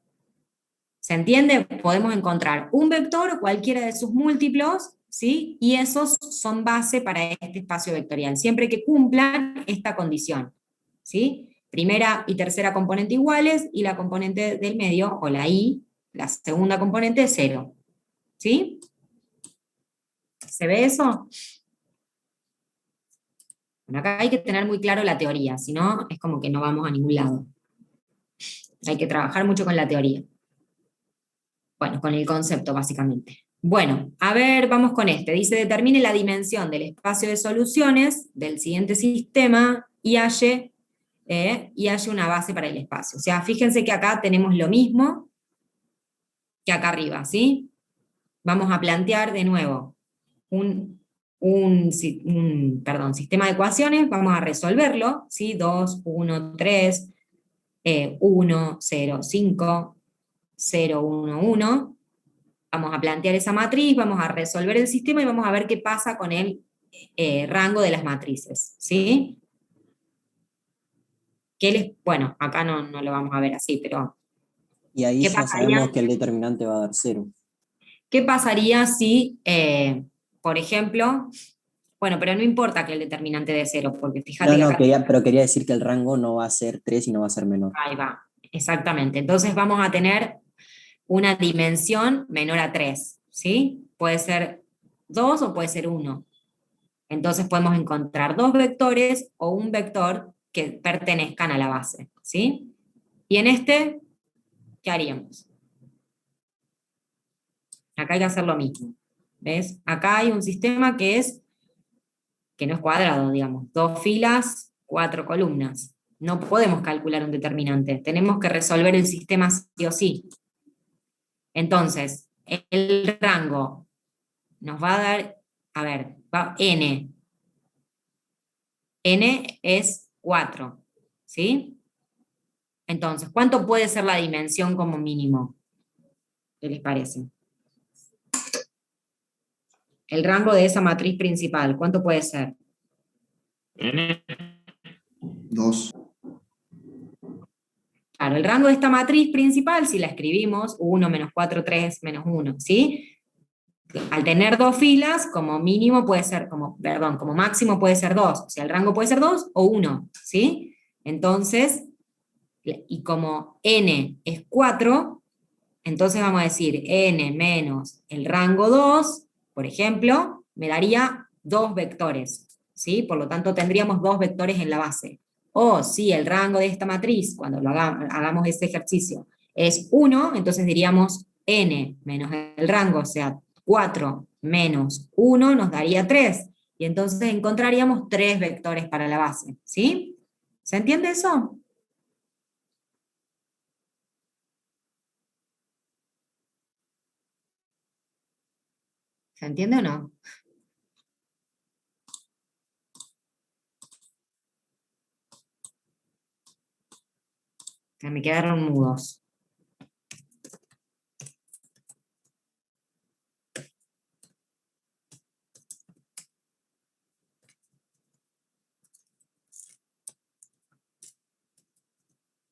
¿se entiende? Podemos encontrar un vector o cualquiera de sus múltiplos, ¿sí? Y esos son base para este espacio vectorial, siempre que cumplan esta condición, ¿sí? Primera y tercera componente iguales, y la componente del medio, o la i, la segunda componente, 0, ¿sí? ¿Se ve eso? Bueno, acá hay que tener muy claro la teoría, si no, es como que no vamos a ningún lado. Hay que trabajar mucho con la teoría. Bueno, con el concepto, básicamente. Bueno, a ver, vamos con este. Dice, determine la dimensión del espacio de soluciones del siguiente sistema y halle una base para el espacio. O sea, fíjense que acá tenemos lo mismo que acá arriba, ¿sí? Vamos a plantear de nuevo un sistema de ecuaciones, vamos a resolverlo, ¿sí? 2, 1, 3, 1, 0, 5, 0, 1, 1. Vamos a plantear esa matriz, vamos a resolver el sistema y vamos a ver qué pasa con el rango de las matrices, ¿sí? Bueno, acá no lo vamos a ver así, pero Y ahí ¿qué ya pasaría? sabemos que el determinante va a dar 0. ¿Qué pasaría si, por ejemplo, bueno, pero no importa que el determinante de 0, porque fíjate que No, acá... pero quería decir que el rango no va a ser 3 y no va a ser menor. Ahí va, exactamente. Entonces vamos a tener una dimensión menor a 3, ¿sí? Puede ser 2 o puede ser 1. Entonces podemos encontrar dos vectores o un vector que pertenezcan a la base, ¿sí? Y en este, ¿qué haríamos? Acá hay que hacer lo mismo, ¿ves? Acá hay un sistema que no es cuadrado, digamos, 2 filas, 4 columnas. No podemos calcular un determinante, tenemos que resolver el sistema sí o sí. Entonces, el rango nos va a dar, a ver, n. N es 4, ¿sí? Entonces, ¿cuánto puede ser la dimensión como mínimo? ¿Qué les parece? El rango de esa matriz principal, ¿cuánto puede ser? N. 2. Claro, el rango de esta matriz principal, si la escribimos, 1, menos 4, 3, menos 1, ¿sí? Al tener dos filas, como mínimo puede ser, como máximo puede ser 2, o sea, el rango puede ser 2 o 1, ¿sí? Entonces, y como n es 4, entonces vamos a decir n menos el rango 2, por ejemplo, me daría 2 vectores, ¿sí? Por lo tanto, tendríamos 2 vectores en la base. O si el rango de esta matriz, cuando hagamos ese ejercicio, es 1, entonces diríamos n menos el rango, o sea, 4 menos 1 nos daría 3. Y entonces encontraríamos 3 vectores para la base, ¿sí? ¿Se entiende eso? ¿Se entiende o no? Que me quedaron mudos.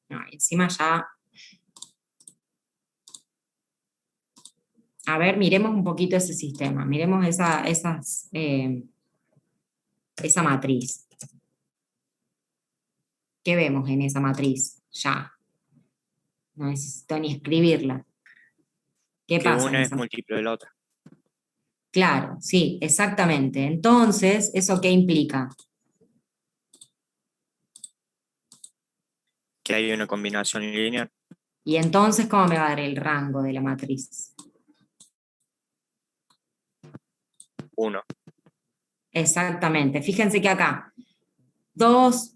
No, encima ya... A ver, miremos un poquito ese sistema, miremos esa matriz. ¿Qué vemos en esa matriz? Ya. No necesito ni escribirla. ¿Qué Que pasa en una es esa? múltiplo de la otra. Claro, sí, exactamente. Entonces, ¿eso qué implica? Que hay una combinación lineal. Y entonces, ¿cómo me va a dar el rango de la matriz? 1. Exactamente. Fíjense que acá, 2,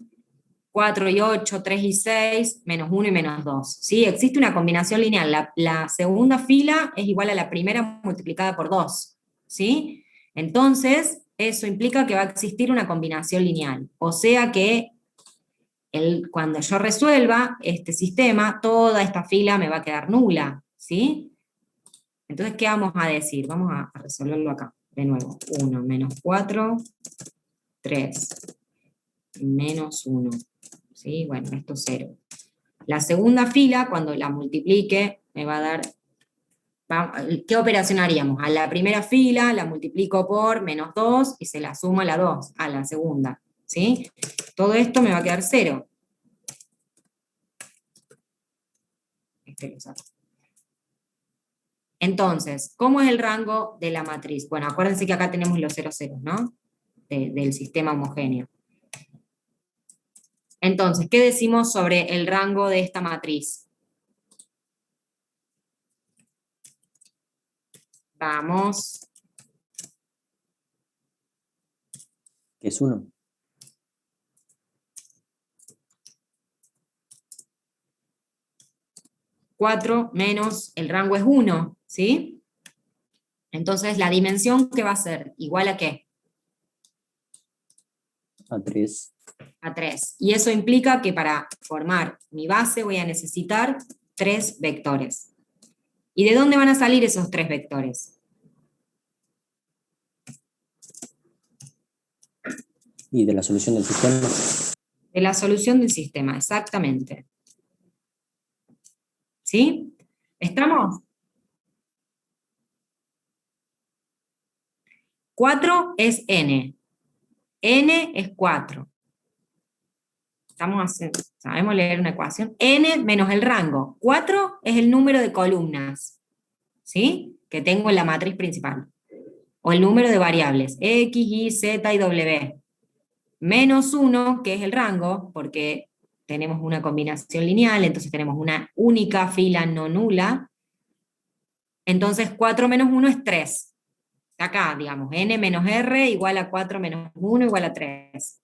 4 y 8, 3 y 6, menos 1 y menos 2. ¿Sí? Existe una combinación lineal. La segunda fila es igual a la primera multiplicada por 2. ¿Sí? Entonces, eso implica que va a existir una combinación lineal. O sea que cuando yo resuelva este sistema, toda esta fila me va a quedar nula. ¿Sí? Entonces, ¿qué vamos a decir? Vamos a resolverlo acá. De nuevo, 1 menos 4, 3, menos 1. ¿Sí? Bueno, esto es 0. La segunda fila, cuando la multiplique, me va a dar... ¿Qué operación haríamos? A la primera fila la multiplico por menos 2 y se la sumo a la 2, a la segunda. ¿Sí? Todo esto me va a quedar 0. Entonces, ¿cómo es el rango de la matriz? Bueno, acuérdense que acá tenemos los 0, 0, ¿no? Del sistema homogéneo. Entonces, ¿qué decimos sobre el rango de esta matriz? Vamos. Que es 1. 4 menos el rango es 1, ¿sí? Entonces, la dimensión, ¿qué va a ser? ¿Igual a qué? A 3. A 3. Y eso implica que para formar mi base voy a necesitar 3 vectores. ¿Y de dónde van a salir esos 3 vectores? Y de la solución del sistema. De la solución del sistema, exactamente. ¿Sí? ¿Estamos? 4 es n. N es 4. Sabemos leer una ecuación. N menos el rango. 4 es el número de columnas, ¿sí? Que tengo en la matriz principal. O el número de variables, X, Y, Z y W. Menos 1, que es el rango, porque tenemos una combinación lineal, entonces tenemos una única fila no nula. Entonces 4 menos 1 es 3. Acá, digamos, n menos r igual a 4 menos 1 igual a 3.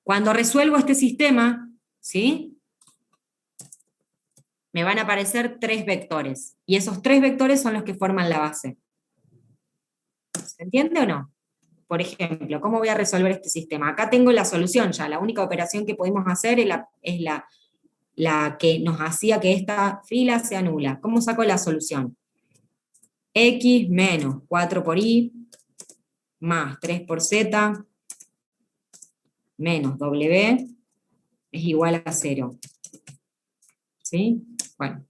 Cuando resuelvo este sistema, ¿sí? Me van a aparecer 3 vectores. Y esos 3 vectores son los que forman la base. ¿Se entiende o no? por ejemplo, ¿cómo voy a resolver este sistema? Acá tengo la solución ya, la única operación que podemos hacer es la que nos hacía que esta fila sea nula. ¿Cómo saco la solución? X menos 4 por Y, más 3 por Z, menos W, es igual a 0. ¿Sí? Bueno.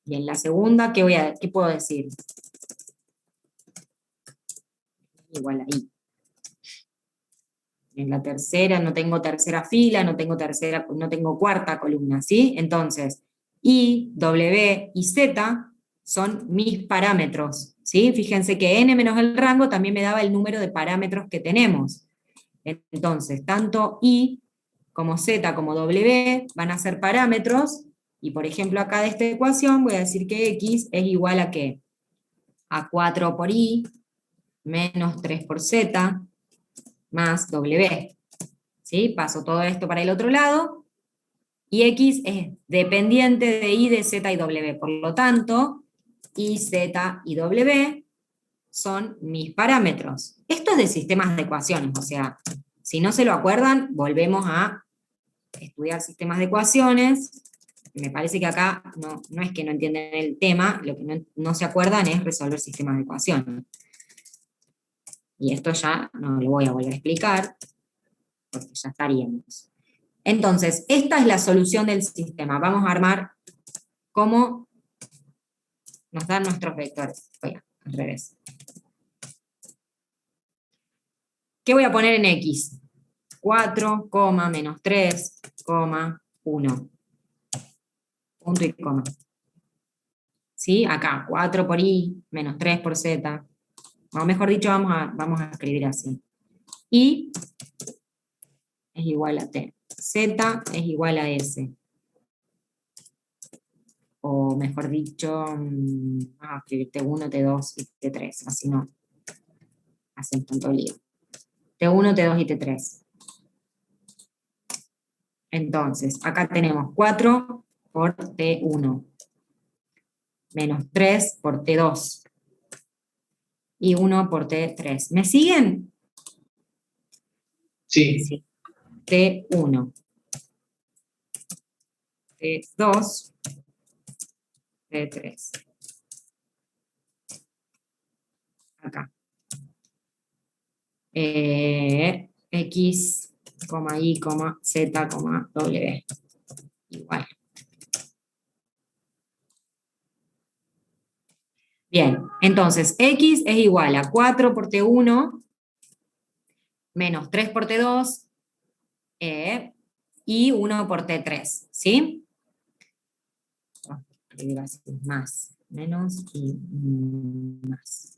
Y en la segunda, ¿qué puedo decir? Igual a Y. En la tercera no tengo tercera fila, no tengo cuarta columna, ¿sí? Entonces, Y, W y Z son mis parámetros, ¿sí? Fíjense que n menos el rango también me daba el número de parámetros que tenemos. Entonces, tanto Y como Z como W van a ser parámetros, y por ejemplo acá de esta ecuación voy a decir que X es igual a ¿qué? A 4 por Y, menos 3 por Z, más W. ¿Sí? Paso todo esto para el otro lado, y X es dependiente de Y, de Z y W. Por lo tanto, Y, Z y W son mis parámetros. Esto es de sistemas de ecuaciones, o sea, si no se lo acuerdan, volvemos a estudiar sistemas de ecuaciones. Me parece que acá no es que no entienden el tema, lo que no se acuerdan es resolver sistemas de ecuaciones. Y esto ya no lo voy a volver a explicar, porque ya estaríamos. Entonces, esta es la solución del sistema. Vamos a armar cómo nos dan nuestros vectores. Oiga, al revés. ¿Qué voy a poner en X? 4, menos 3, 1. Punto y coma. ¿Sí? Acá, 4 por Y, menos 3 por Z. O mejor dicho, vamos a escribir así. Y es igual a T. Z es igual a S. O mejor dicho, vamos a escribir T1, T2 y T3. Así no hacen tanto lío. T1, T2 y T3. Entonces, acá tenemos 4 por T1. Menos 3 por T2. Y 1 por T3. ¿Me siguen? Sí. Sí. T1. T2. T3. Acá. X, Y, Z, W. Igual. Bien, entonces X es igual a 4 por T1 menos 3 por T2 y 1 por T3, ¿sí? Más, menos y más.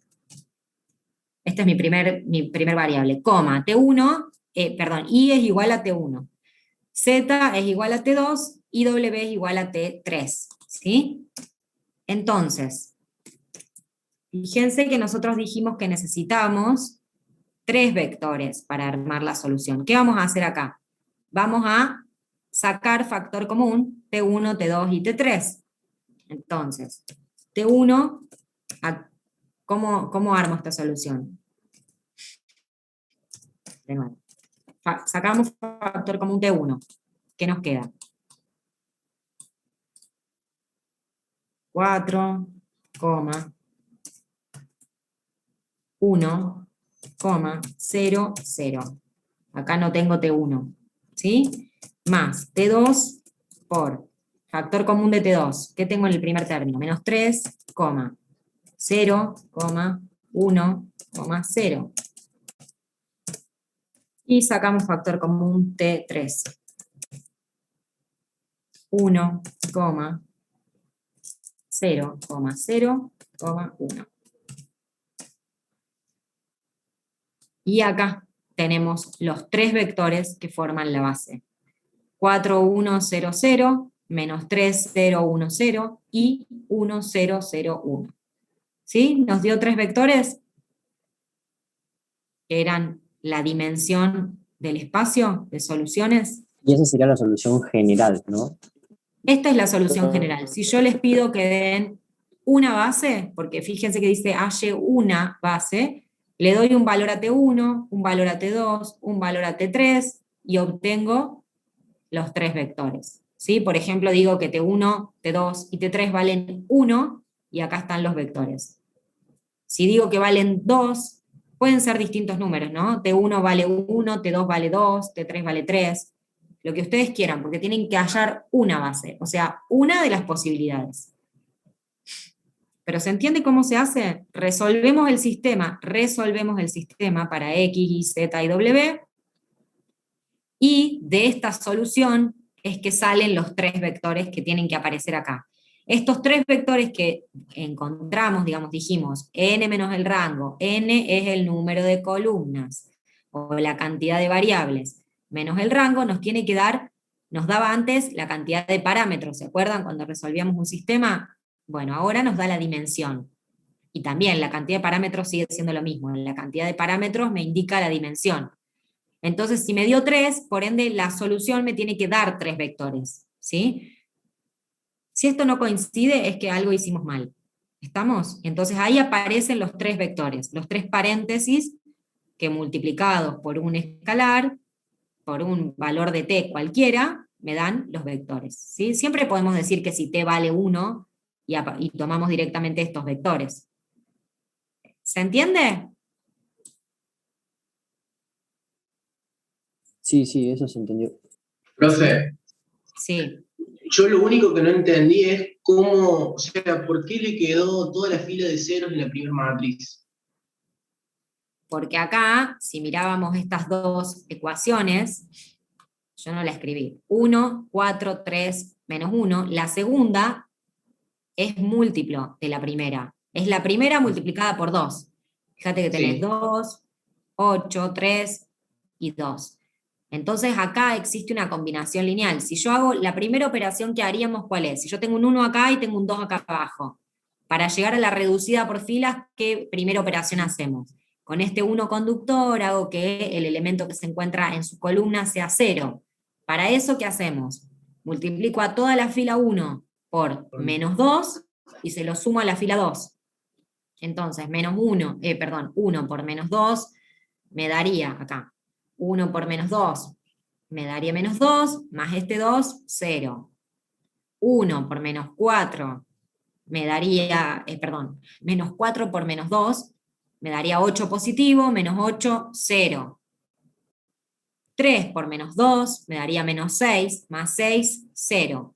Esta es mi primer variable, coma, T1, Y es igual a T1, Z es igual a T2 y W es igual a T3, ¿sí? Entonces, fíjense que nosotros dijimos que necesitamos 3 vectores para armar la solución. ¿Qué vamos a hacer acá? Vamos a sacar factor común, T1, T2 y T3. Entonces, T1, ¿cómo armo esta solución? De nuevo. Sacamos factor común T1. ¿Qué nos queda? 4, 1, 0, 0. Acá no tengo T1, ¿sí? Más T2 por factor común de T2. ¿Qué tengo en el primer término? Menos 3, 0, 1, 0. Y sacamos factor común T3. 1, 0, 0, 1. Y acá tenemos los 3 vectores que forman la base. 4, 1, 0, 0, menos 3, 0, 1, 0 y 1, 0, 0, 1. ¿Sí? Nos dio 3 vectores que eran la dimensión del espacio de soluciones. Y esa sería la solución general, ¿no? Esta es la solución general. Si yo les pido que den una base, porque fíjense que dice halle una base, Le doy un valor a T1, un valor a T2, un valor a T3, y obtengo los 3 vectores. ¿Sí? Por ejemplo, digo que T1, T2 y T3 valen 1, y acá están los vectores. Si digo que valen 2, pueden ser distintos números, ¿no? T1 vale 1, T2 vale 2, T3 vale 3, lo que ustedes quieran, porque tienen que hallar una base, o sea, una de las posibilidades. ¿Pero se entiende cómo se hace? Resolvemos el sistema para X, Y, Z y W, y de esta solución es que salen los 3 vectores que tienen que aparecer acá. Estos 3 vectores que encontramos, digamos, dijimos, n menos el rango, n es el número de columnas, o la cantidad de variables, menos el rango, nos tiene que dar, nos daba antes la cantidad de parámetros, ¿se acuerdan cuando resolvíamos un sistema? Bueno, ahora nos da la dimensión. Y también la cantidad de parámetros sigue siendo lo mismo, la cantidad de parámetros me indica la dimensión. Entonces, si me dio 3, por ende la solución me tiene que dar 3 vectores, ¿sí? Si esto no coincide, es que algo hicimos mal. ¿Estamos? Entonces ahí aparecen los 3 vectores, los 3 paréntesis, que multiplicados por un escalar, por un valor de t cualquiera, me dan los vectores, ¿sí? Siempre podemos decir que si t vale 1, y tomamos directamente estos vectores. ¿Se entiende? Sí, sí, eso se entendió. Profe, Sí. yo lo único que no entendí es cómo, o sea, ¿por qué le quedó toda la fila de ceros en la primera matriz? Porque acá, si mirábamos estas dos ecuaciones, yo no la escribí, 1, 4, 3, menos 1, la segunda es múltiplo de la primera. Es la primera multiplicada por 2. Fíjate que tenés Sí. 2, 8, 3 y 2. Entonces acá existe una combinación lineal. Si yo hago la primera operación que haríamos, ¿cuál es? Si yo tengo un 1 acá y tengo un 2 acá abajo. Para llegar a la reducida por filas, ¿qué primera operación hacemos? Con este 1 conductor hago que el elemento que se encuentra en su columna sea 0. Para eso, ¿qué hacemos? Multiplico a toda la fila 1 por menos 2 y se lo sumo a la fila 2. Entonces, 1 por menos 2 me daría acá. 1 por menos 2 me daría menos 2, más este 2, 0. 1 por menos 4 me daría, menos 4 por menos 2 me daría 8 positivo, menos 8, 0. 3 por menos 2 me daría menos 6, más 6, 0.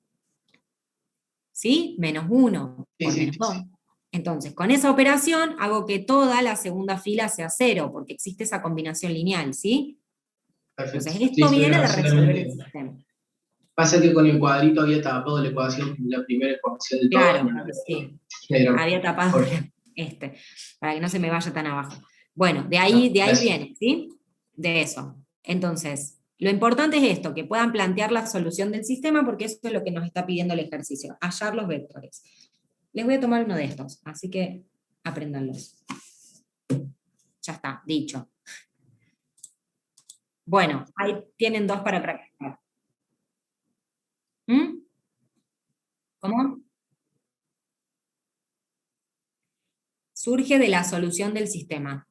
¿Sí? Menos 1 por Sí, menos 2. Entonces, con esa operación hago que toda la segunda fila sea 0, porque existe esa combinación lineal, ¿sí? Perfecto. Entonces, esto viene de resolver el sistema. Pasa que con el cuadrito había tapado la ecuación, la primera ecuación de Claro, todo. sí. Pero, Había tapado por- para que no se me vaya tan abajo. Bueno, de ahí gracias. viene, ¿sí? De eso. Entonces, lo importante es esto, que puedan plantear la solución del sistema, porque eso es lo que nos está pidiendo el ejercicio, hallar los vectores. Les voy a tomar uno de estos, así que apréndanlos. Ya está, dicho. Bueno, ahí tienen 2 para practicar. ¿Mm? ¿Cómo? Surge de la solución del sistema.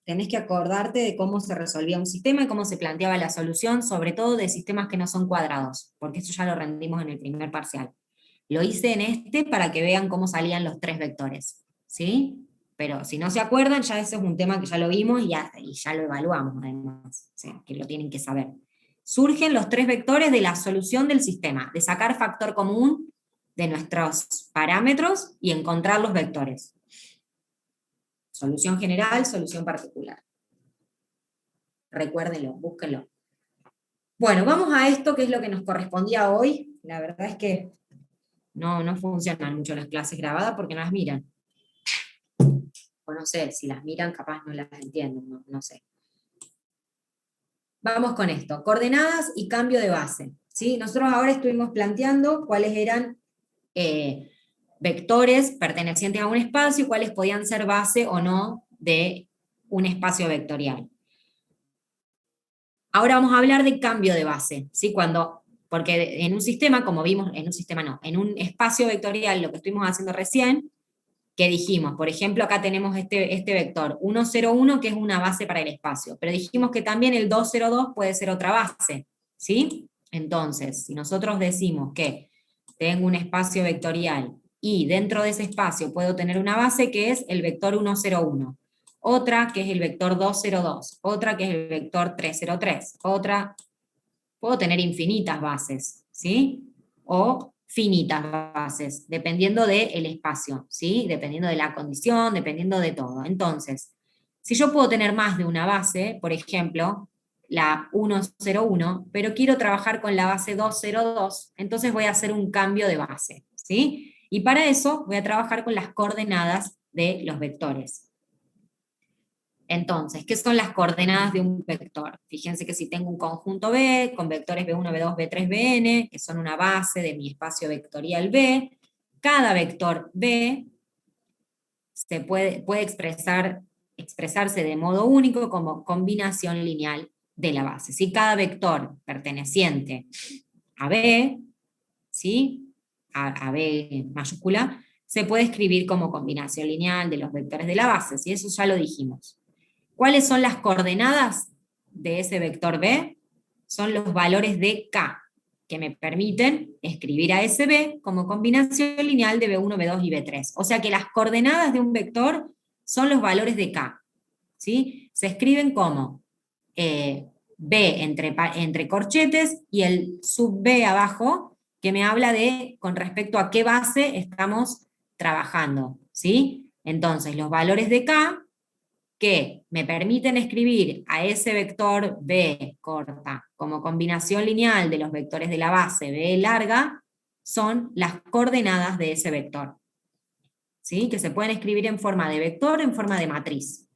Tenés que acordarte de cómo se resolvía un sistema y cómo se planteaba la solución, sobre todo de sistemas que no son cuadrados, porque eso ya lo rendimos en el primer parcial. Lo hice en este para que vean cómo salían los 3 vectores, ¿sí? Pero si no se acuerdan, ya ese es un tema que ya lo vimos y ya lo evaluamos además, o sea, que lo tienen que saber. Surgen los 3 vectores de la solución del sistema, de sacar factor común de nuestros parámetros y encontrar los vectores. Solución general, solución particular. Recuérdenlo, búsquenlo. Bueno, vamos a esto que es lo que nos correspondía hoy. La verdad es que no funcionan mucho las clases grabadas porque no las miran. O no sé, si las miran capaz no las entienden, no sé. Vamos con esto, coordenadas y cambio de base. ¿Sí? Nosotros ahora estuvimos planteando cuáles eran vectores pertenecientes a un espacio y cuáles podían ser base o no de un espacio vectorial. Ahora vamos a hablar de cambio de base, ¿sí? Porque en un sistema, como vimos, en un espacio vectorial, lo que estuvimos haciendo recién, que dijimos, por ejemplo, acá tenemos este vector 1, 0, 1, que es una base para el espacio, pero dijimos que también el 2, 0, 2 puede ser otra base, ¿sí? Entonces, si nosotros decimos que tengo un espacio vectorial y dentro de ese espacio puedo tener una base que es el vector 1, 0, 1, otra que es el vector 2, 0, 2, otra que es el vector 3, 0, 3, otra, puedo tener infinitas bases, ¿sí? O finitas bases, dependiendo del espacio, ¿sí? Dependiendo de la condición, dependiendo de todo. Entonces, si yo puedo tener más de una base, por ejemplo, la 101, pero quiero trabajar con la base 202, entonces voy a hacer un cambio de base, ¿sí? Y para eso voy a trabajar con las coordenadas de los vectores. Entonces, ¿qué son las coordenadas de un vector? Fíjense que si tengo un conjunto B, con vectores B1, B2, B3, Bn, que son una base de mi espacio vectorial B, cada vector B se puede expresarse de modo único como combinación lineal de la base. Si cada vector perteneciente a B, ¿sí? a B mayúscula, se puede escribir como combinación lineal de los vectores de la base, ¿sí? Eso ya lo dijimos. ¿Cuáles son las coordenadas de ese vector B? Son los valores de K, que me permiten escribir a ese B como combinación lineal de B1, B2 y B3. O sea que las coordenadas de un vector son los valores de K, ¿sí? Se escriben como B entre corchetes y el sub B abajo, que me habla de con respecto a qué base estamos trabajando, ¿sí? Entonces, los valores de K que me permiten escribir a ese vector B corta como combinación lineal de los vectores de la base B larga, son las coordenadas de ese vector, ¿sí? Que se pueden escribir en forma de vector, en forma de matriz.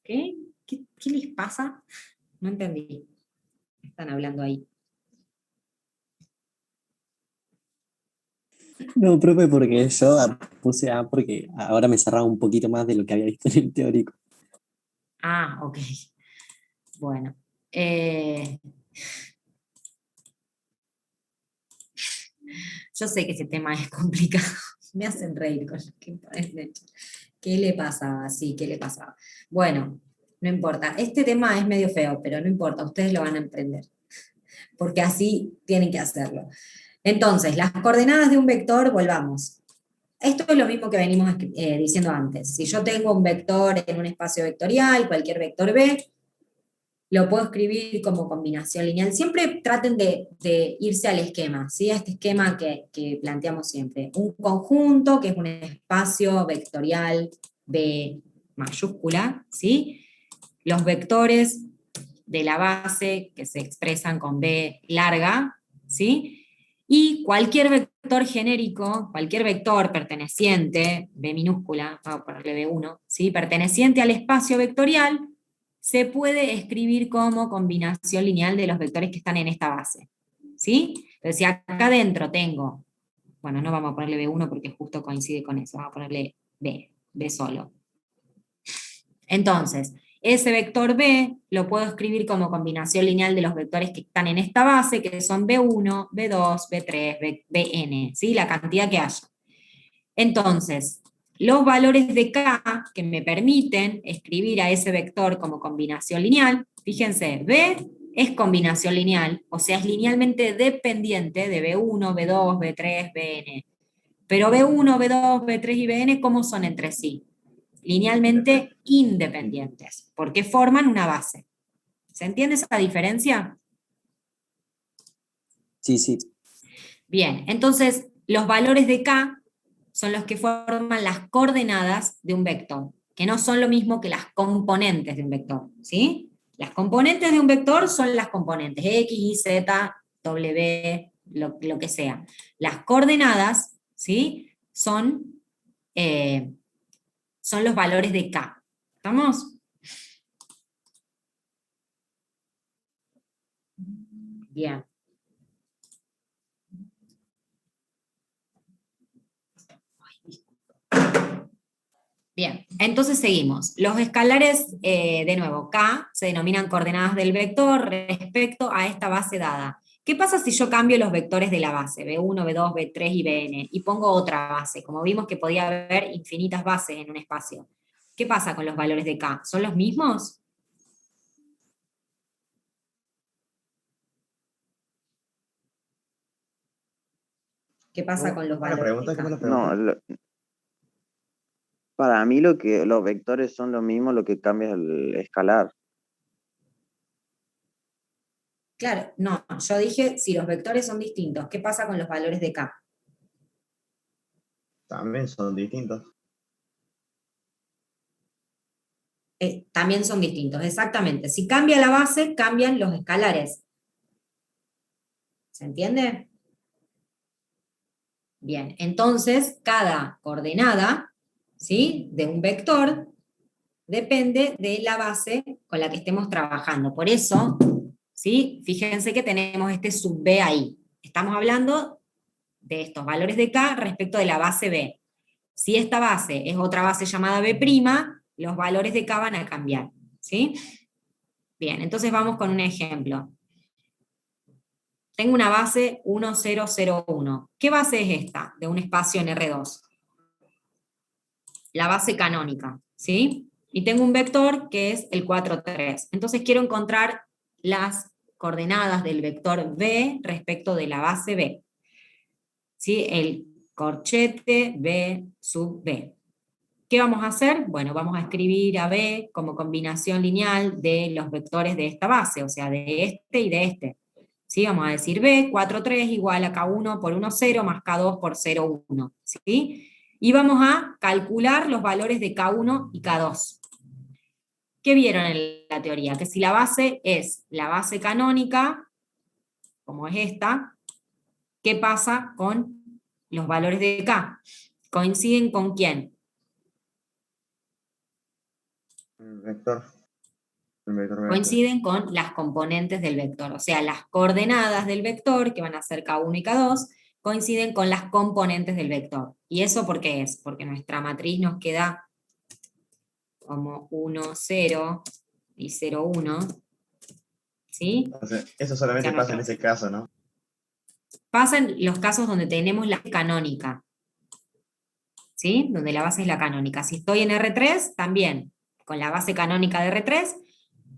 ¿Qué? ¿Qué les pasa? No entendí. Están hablando ahí. No, profe, porque yo puse A porque ahora me cerraba un poquito más de lo que había visto en el teórico. Ah, ok. Bueno. Yo sé que ese tema es complicado. Me hacen reír con lo que parece. ¿Qué le pasaba? Sí, ¿qué le pasaba? Bueno, no importa. Este tema es medio feo, pero no importa, ustedes lo van a emprender. Porque así tienen que hacerlo. Entonces, las coordenadas de un vector, volvamos. Esto es lo mismo que venimos diciendo antes. Si yo tengo un vector en un espacio vectorial, cualquier vector B, lo puedo escribir como combinación lineal. Siempre traten de irse al esquema, ¿sí? A este esquema que planteamos siempre. Un conjunto, que es un espacio vectorial B mayúscula, ¿sí? Los vectores de la base, que se expresan con B larga, ¿sí? Y cualquier vector genérico, cualquier vector perteneciente, B minúscula, vamos a ponerle B1, ¿sí? Perteneciente al espacio vectorial, se puede escribir como combinación lineal de los vectores que están en esta base, ¿sí? Entonces, si acá adentro tengo, bueno, no vamos a ponerle B1 porque justo coincide con eso, vamos a ponerle B solo. Entonces, ese vector B lo puedo escribir como combinación lineal de los vectores que están en esta base, que son B1, B2, B3, Bn, ¿sí? La cantidad que haya. Entonces, los valores de K que me permiten escribir a ese vector como combinación lineal, fíjense, B es combinación lineal, o sea, es linealmente dependiente de B1, B2, B3, Bn. Pero B1, B2, B3 y Bn, ¿cómo son entre sí? Linealmente independientes, porque forman una base. ¿Se entiende esa diferencia? Sí, sí. Bien, entonces los valores de K son los que forman las coordenadas de un vector, que no son lo mismo que las componentes de un vector, ¿sí? Las componentes de un vector son las componentes X, Y, Z, W, lo que sea. Las coordenadas, ¿sí? Son los valores de K. ¿Estamos? Bien. Bien, entonces seguimos. Los escalares, de nuevo, K, se denominan coordenadas del vector respecto a esta base dada. ¿Qué pasa si yo cambio los vectores de la base, B1, B2, B3 y Bn, y pongo otra base? Como vimos que podía haber infinitas bases en un espacio. ¿Qué pasa con los valores de K? ¿Son los mismos? ¿Qué pasa con los ¿Cómo la valores pregunta? de ¿Cómo K? la pregunta? No, para mí los vectores son lo mismo, lo que cambia es el escalar. Claro, no, yo dije si los vectores son distintos, ¿qué pasa con los valores de K? También son distintos. También son distintos, exactamente. Si cambia la base, cambian los escalares. ¿Se entiende? Bien, entonces cada coordenada, ¿sí?, de un vector depende de la base con la que estemos trabajando. Por eso, ¿sí?, fíjense que tenemos este sub B ahí. Estamos hablando de estos valores de K respecto de la base B. Si esta base es otra base llamada B', los valores de K van a cambiar, ¿sí? Bien, entonces vamos con un ejemplo. Tengo una base 1, 0, 0, 1. ¿Qué base es esta de un espacio en R2? La base canónica, ¿sí? Y tengo un vector que es el 4, 3. Entonces quiero encontrar las coordenadas del vector B respecto de la base B. ¿Sí? El corchete B sub B. ¿Qué vamos a hacer? Bueno, vamos a escribir a B como combinación lineal de los vectores de esta base, o sea, de este y de este. ¿Sí? Vamos a decir B, 4, 3 igual a K1 por 1, 0 más K2 por 0, 1. ¿Sí? Y vamos a calcular los valores de K1 y K2. ¿Qué vieron en la teoría? Que si la base es la base canónica, como es esta, ¿qué pasa con los valores de K? ¿Coinciden con quién? El vector. El vector B. Coinciden con las componentes del vector, o sea, las coordenadas del vector, que van a ser K1 y K2, coinciden con las componentes del vector. ¿Y eso por qué es? Porque nuestra matriz nos queda como 1, 0 y 0, 1, ¿sí? Entonces, eso solamente O sea, pasa en ese caso, ¿no? Pasa en los casos donde tenemos la canónica, ¿sí? Donde la base es la canónica. Si estoy en R3, también, con la base canónica de R3,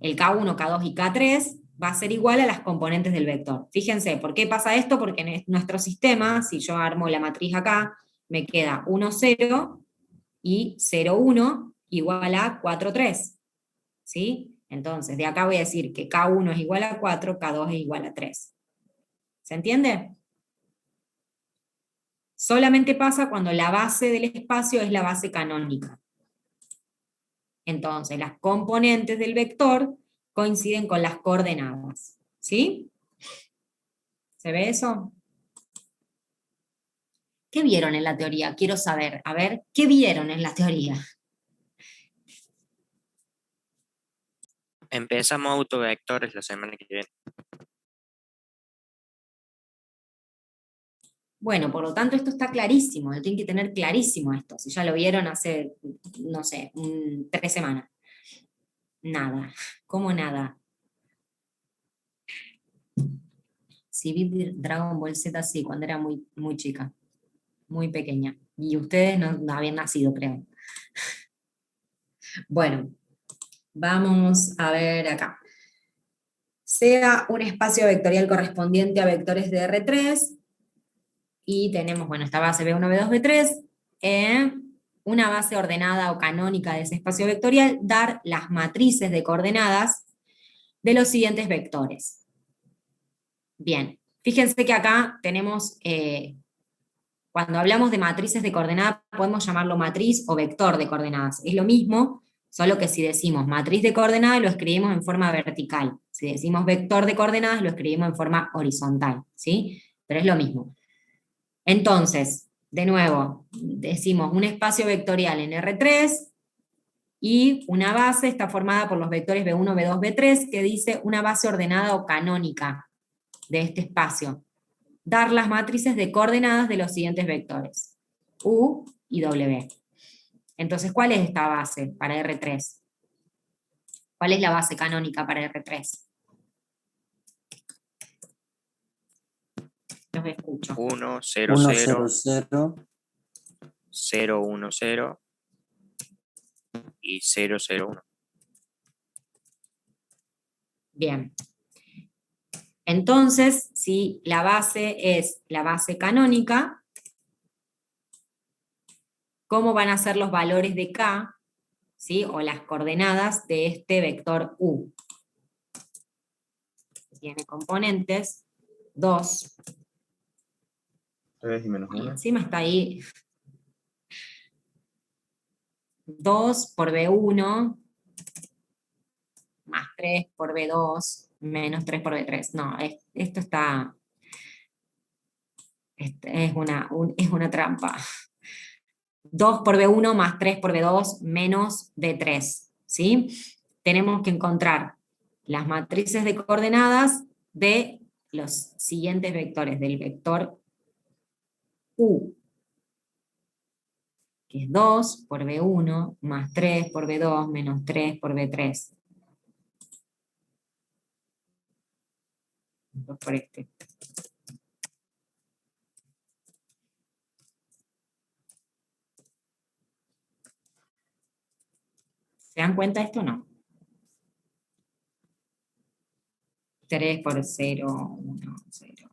el K1, K2 y K3 va a ser igual a las componentes del vector. Fíjense, ¿por qué pasa esto? Porque en nuestro sistema, si yo armo la matriz acá, me queda 1, 0 y 0, 1 igual a 4, 3. ¿Sí? Entonces, de acá voy a decir que K1 es igual a 4, K2 es igual a 3. ¿Se entiende? Solamente pasa cuando la base del espacio es la base canónica. Entonces, las componentes del vector coinciden con las coordenadas. ¿Sí? ¿Se ve eso? ¿Qué vieron en la teoría? Quiero saber. A ver, ¿qué vieron en la teoría? Empezamos autovectores la semana que viene. Bueno, por lo tanto, esto está clarísimo. Tienen que tener clarísimo esto. Si ya lo vieron hace, no sé, 3 semanas. Nada. ¿Cómo nada? Sí, vi Dragon Ball Z, sí, cuando era muy, muy chica. Muy pequeña. Y ustedes no habían nacido, creo. Bueno, vamos a ver acá. Sea un espacio vectorial correspondiente a vectores de R3, y tenemos, bueno, esta base B1, B2, B3, una base ordenada o canónica de ese espacio vectorial, dar las matrices de coordenadas de los siguientes vectores. Bien, fíjense que acá tenemos, cuando hablamos de matrices de coordenadas, podemos llamarlo matriz o vector de coordenadas. Es lo mismo, solo que si decimos matriz de coordenadas, lo escribimos en forma vertical. Si decimos vector de coordenadas, lo escribimos en forma horizontal, ¿sí? Pero es lo mismo. Entonces, de nuevo, decimos un espacio vectorial en R3 y una base está formada por los vectores B1, B2, B3, que dice una base ordenada o canónica de este espacio. Dar las matrices de coordenadas de los siguientes vectores, U y W. Entonces, ¿cuál es esta base para R3? ¿Cuál es la base canónica para R3? Los escucho. 1, 0, 1, 0, 0, 0, 0, 1, 0 y 0, 0, 1. Bien. Entonces, si la base es la base canónica, ¿cómo van a ser los valores de K, ¿sí? O las coordenadas de este vector U? Tiene componentes 2. 3 y menos Y 1. encima está ahí 2 por B1 más 3 por B2 menos 3 por B3. No, esto está... es una trampa. 2 por B1 más 3 por B2 menos B3, ¿sí? Tenemos que encontrar las matrices de coordenadas de los siguientes vectores, del vector U, que es 2 por B1 más 3 por B2 menos 3 por B3. 2 por este. ¿Se dan cuenta de esto o no? 3 por 0, 1, 0.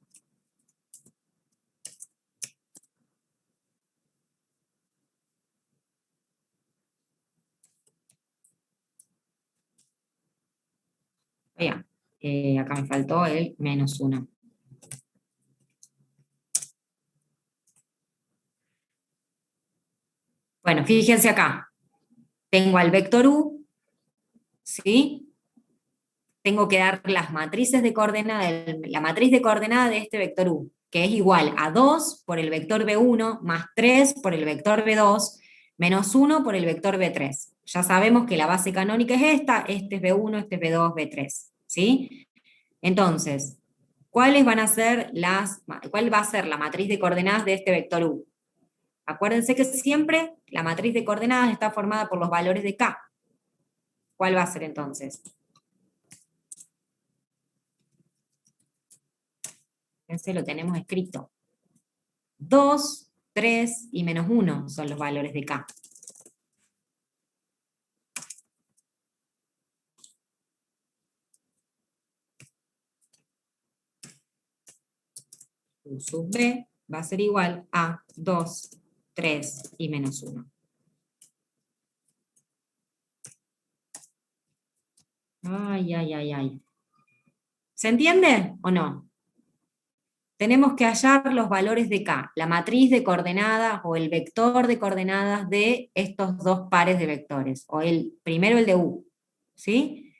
Vean, acá me faltó el menos 1. Bueno, fíjense acá. Tengo al vector U, ¿sí? Tengo que dar las matrices de coordenada, la matriz de coordenada de este vector U, que es igual a 2 por el vector B1 más 3 por el vector B2 menos 1 por el vector B3. Ya sabemos que la base canónica es esta, este es B1, este es B2, B3, ¿sí? Entonces, ¿cuál va a ser la matriz de coordenadas de este vector U? Acuérdense que siempre la matriz de coordenadas está formada por los valores de K. ¿Cuál va a ser entonces? Ese lo tenemos escrito. 2, 3 y menos 1 son los valores de K. U sub B va a ser igual a 2, 3 y menos 1. Ay, ay, ay, ay. ¿Se entiende o no? Tenemos que hallar los valores de K, la matriz de coordenadas o el vector de coordenadas de estos dos pares de vectores, o primero el de U, ¿sí?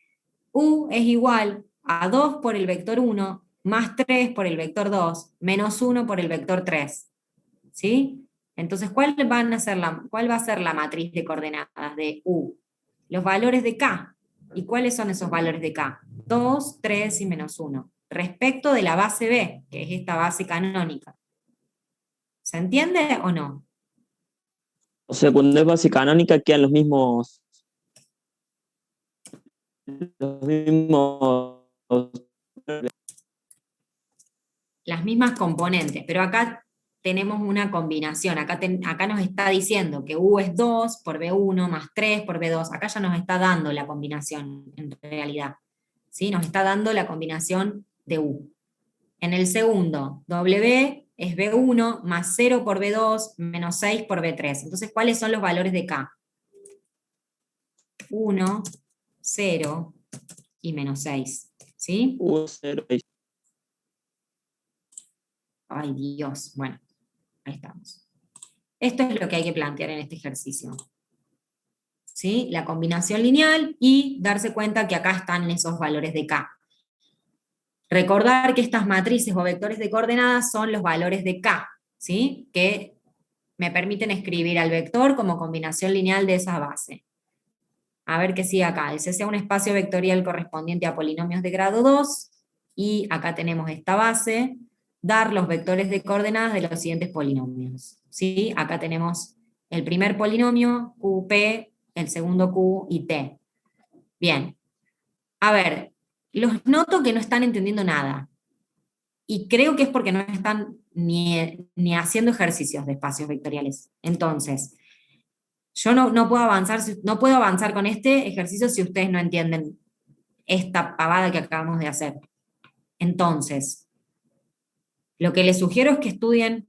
U es igual a 2 por el vector 1, más 3 por el vector 2, menos 1 por el vector 3, ¿sí? Entonces, ¿cuál va a ser la matriz de coordenadas de U? Los valores de K. ¿Y cuáles son esos valores de K? 2, 3 y menos 1. Respecto de la base B, que es esta base canónica. ¿Se entiende o no? O sea, cuando es base canónica quedan los mismos las mismas componentes, pero acá tenemos una combinación, acá nos está diciendo que U es 2 por B1 más 3 por B2, acá ya nos está dando la combinación en realidad, ¿sí? Nos está dando la combinación de U. En el segundo, W es B1 más 0 por B2 menos 6 por B3, entonces ¿cuáles son los valores de K? 1, 0 y menos 6, ¿sí? 1, 0, 6. Ay, Dios, bueno, ahí estamos. Esto es lo que hay que plantear en este ejercicio. ¿Sí? La combinación lineal y darse cuenta que acá están esos valores de K. Recordar que estas matrices o vectores de coordenadas son los valores de K, ¿sí? Que me permiten escribir al vector como combinación lineal de esa base. A ver qué sigue acá. Ese sea un espacio vectorial correspondiente a polinomios de grado 2, y acá tenemos esta base, dar los vectores de coordenadas de los siguientes polinomios. ¿Sí? Acá tenemos el primer polinomio, QP, el segundo Q y T. Bien. A ver, los noto que no están entendiendo nada. y creo que es porque no están ni haciendo ejercicios de espacios vectoriales. Entonces, yo no puedo avanzar con este ejercicio si ustedes no entienden esta pavada que acabamos de hacer. Entonces, lo que les sugiero es que estudien,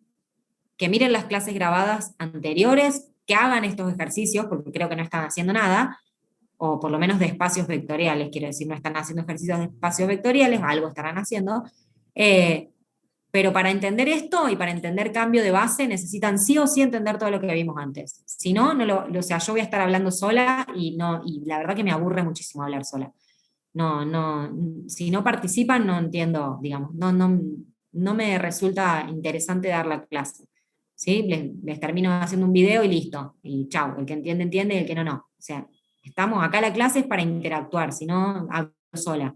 que miren las clases grabadas anteriores, que hagan estos ejercicios, porque creo que no están haciendo nada, o por lo menos de espacios vectoriales, quiero decir, no están haciendo ejercicios de espacios vectoriales, algo estarán haciendo, pero para entender esto y para entender cambio de base necesitan sí o sí entender todo lo que vimos antes. Si no, o sea, yo voy a estar hablando sola y la verdad que me aburre muchísimo hablar sola. Si no participan, no entiendo, digamos, no me resulta interesante dar la clase. ¿Sí? Les termino haciendo un video y listo. Y chau, el que entiende, entiende, y el que no, no. O sea, estamos acá, la clase es para interactuar, si no, hablo sola.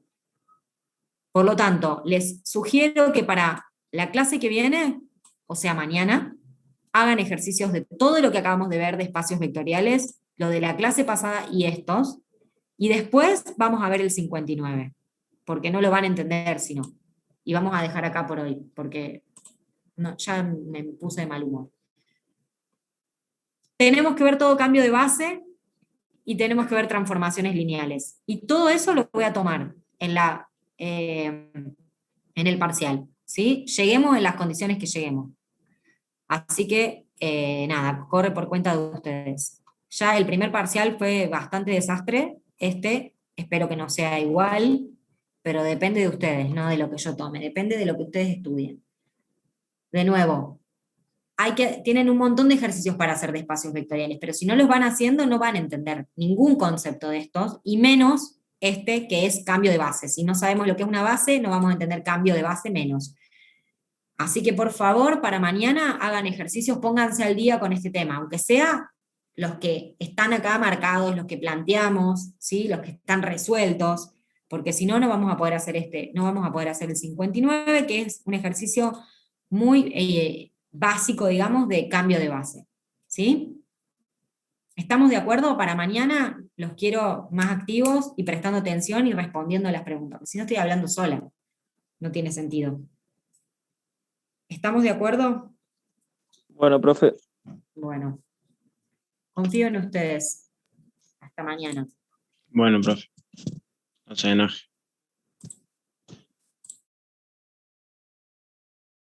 Por lo tanto, les sugiero que para la clase que viene, o sea, mañana, hagan ejercicios de todo lo que acabamos de ver de espacios vectoriales, lo de la clase pasada y estos, y después vamos a ver el 59, porque no lo van a entender si no. Y vamos a dejar acá por hoy, porque ya me puse de mal humor. Tenemos que ver todo cambio de base y tenemos que ver transformaciones lineales. Y todo eso lo voy a tomar en el parcial. ¿Sí? Lleguemos en las condiciones que lleguemos. Así que, nada, corre por cuenta de ustedes. Ya el primer parcial fue bastante desastre, espero que no sea igual, pero depende de ustedes, no de lo que yo tome, depende de lo que ustedes estudien. De nuevo, tienen un montón de ejercicios para hacer de espacios vectoriales, pero si no los van haciendo no van a entender ningún concepto de estos, y menos que es cambio de base. Si no sabemos lo que es una base, no vamos a entender cambio de base menos. Así que por favor, para mañana hagan ejercicios, pónganse al día con este tema, aunque sea los que están acá marcados, los que planteamos, ¿sí? Los que están resueltos, porque si no, no vamos a poder hacer no vamos a poder hacer el 59, que es un ejercicio muy básico, digamos, de cambio de base. ¿Sí? ¿Estamos de acuerdo? Para mañana los quiero más activos y prestando atención y respondiendo a las preguntas. Si no, estoy hablando sola. No tiene sentido. ¿Estamos de acuerdo? Bueno, profe. Bueno. Confío en ustedes. Hasta mañana. Bueno, profe. No se enoje.